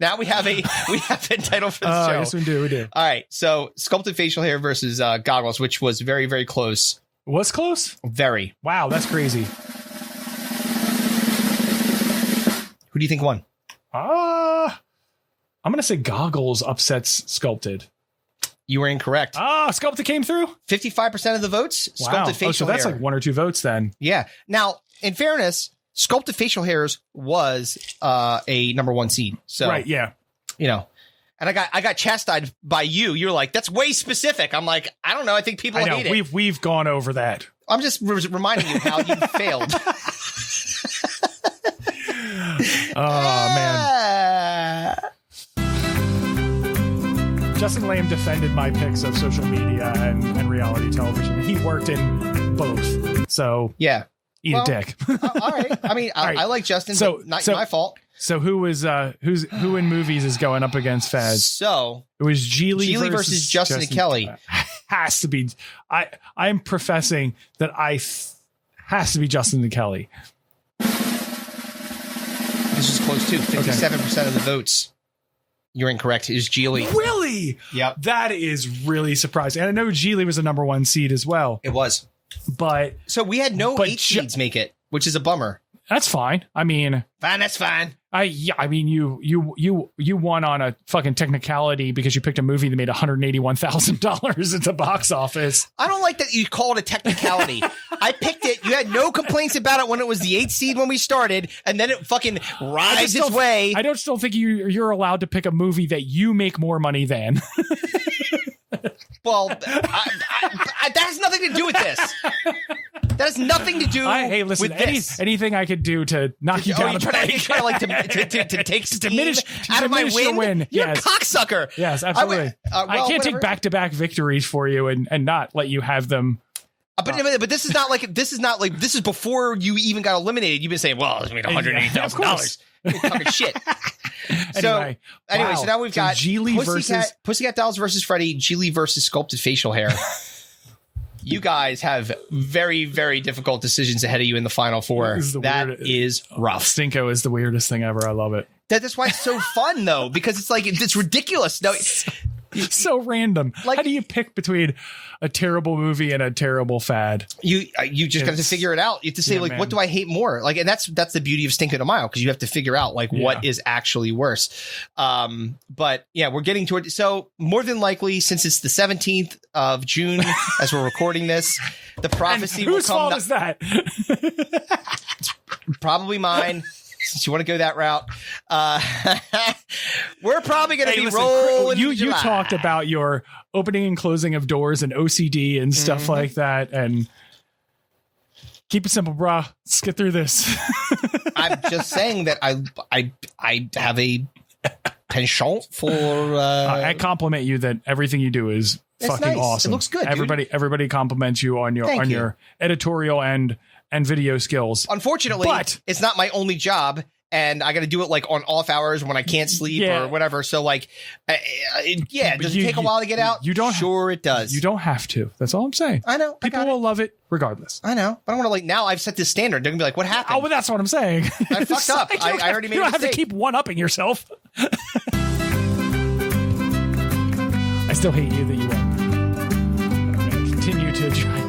Now we have a title for the show. Yes, we do. All right. So sculpted facial hair versus goggles, which was very, very close. Was close? Very. Wow, that's crazy. Who do you think won? I'm going to say goggles upsets sculpted. You were incorrect. Sculpted came through? 55% of the votes. Wow. Sculpted facial hair. So that's like 1 or 2 votes then. Yeah. Now, in fairness, sculpted facial hairs was a number 1 seed. So, right, yeah. You know, and I got chastised by you. You're like, that's way specific. I'm like, I don't know. I think people hate it. We've gone over that. I'm just reminding you how you failed. Oh, man. Justin Lamb defended my picks of social media and reality television. He worked in both. So, yeah. Eat a dick. All right. I mean, I like Justin, but not my fault. So who in movies is going up against Faz? So it was Geely versus Justin and Kelly. Has to be. I'm professing that has to be Justin and Kelly. This is close too. 57% of the votes. You're incorrect. It is Geely. Really? Yep. That is really surprising. And I know Geely was a number 1 seed as well. It was. But so we had no 8 seeds make it, which is a bummer. That's fine. I mean, Fine, that's fine. I mean, you won on a fucking technicality because you picked a movie that made $181,000 at the box office. I don't like that you call it a technicality. I picked it. You had no complaints about it when it was the 8th seed when we started, and then it fucking rides its way. I don't still think you're allowed to pick a movie that you make more money than. Well, that has nothing to do with this. That has nothing to do hey, listen, with this. Anything I could do to knock you down. You try to take steam out of my diminish your win. You're Yes. a cocksucker. Yes, absolutely. I can't take back-to-back victories for you and not let you have them. But this is not like this is before you even got eliminated. You've been saying, well, I mean, $180,000. You're talking shit. Anyway, wow. so now we've got Pussycat Dolls versus Freddy, Geely versus Sculpted Facial Hair. You guys have very, very difficult decisions ahead of you in the final four. That is rough. Stinko is the weirdest thing ever. I love it. That's why it's so fun, though, because it's like it's ridiculous. No, it's so random. Like, how do you pick between a terrible movie and a terrible fad? You just got to figure it out. You have to say, like, man, what do I hate more? Like, and that's the beauty of Stinko de Mayo, because you have to figure out like what is actually worse. But yeah, we're getting to it. So more than likely, since it's the 17th of June as we're recording this, the prophecy will come. Whose fault is that? Probably mine. Since you want to go that route, we're probably going to be rolling. You talked about your opening and closing of doors and OCD and stuff like that, and keep it simple, brah. Let's get through this. I'm just saying that I have a penchant for. I compliment you that everything you do is fucking nice. Awesome. It looks good. Everybody compliments you on your editorial and video skills. Unfortunately, it's not my only job, and I got to do it like on off hours when I can't sleep or whatever. So like, does it take a while to get out? You don't. Sure, it does. You don't have to. That's all I'm saying. I know. People will love it regardless. I know. But I want to now I've set this standard. They're gonna be like, what happened? Oh, but that's what I'm saying. I fucked up. I already made a mistake. You don't have to keep one-upping yourself. I still hate you that you won. I'm going to continue to try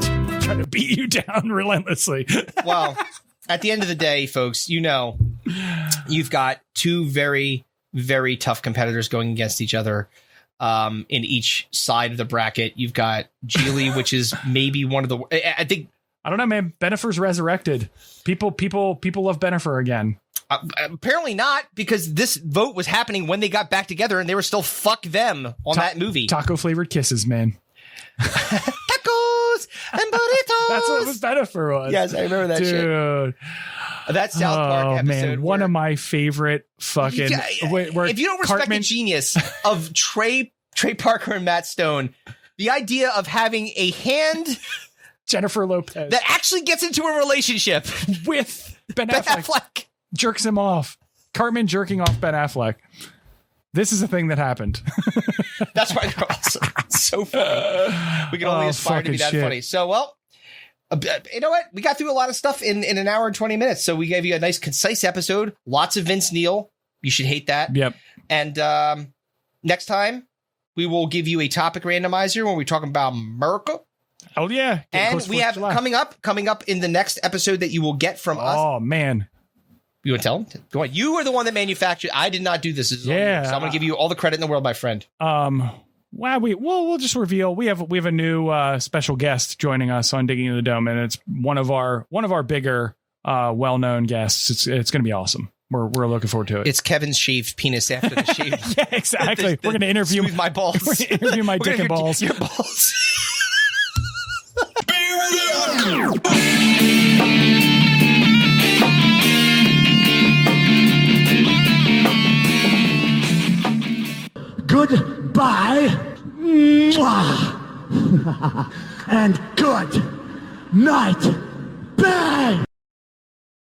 to beat you down relentlessly. Well, at the end of the day, folks, you've got two very, very tough competitors going against each other in each side of the bracket. You've got Geely, which is maybe one of the, I don't know, man. Benifer's resurrected. People love Benifer again. Apparently not, because this vote was happening when they got back together and they were still fuck them on that movie. Taco flavored kisses, man. Tacos and burritos. That's what Benifer was. Yes, I remember that dude. Shit. That South Park episode. Man, one of my favorite fucking. If you don't respect the genius of Trey Parker and Matt Stone, the idea of having a hand. Jennifer Lopez. That actually gets into a relationship with Ben Affleck. Jerks him off. Cartman jerking off Ben Affleck. This is a thing that happened. That's why they're awesome. It's so funny. We can only aspire to be that funny. So, well, you know what? We got through a lot of stuff in an hour and 20 minutes. So we gave you a nice, concise episode. Lots of Vince Neil. You should hate that. Yep. And next time, we will give you a topic randomizer when we're talking about America. Oh, yeah. And we have coming up in the next episode that you will get from us. Oh, man. You want to tell them? Go on. You are the one that manufactured. I did not do this. So I'm going to give you all the credit in the world, my friend. Well, we'll just reveal we have a new special guest joining us on Digging in the Dome, and it's one of our bigger well-known guests. It's going to be awesome. We're looking forward to it. It's Kevin's shaved penis after the shave. Yeah, exactly. We're going to interview my balls. We're going to interview my dick and balls. Your balls. Goodbye. And good night. Bang!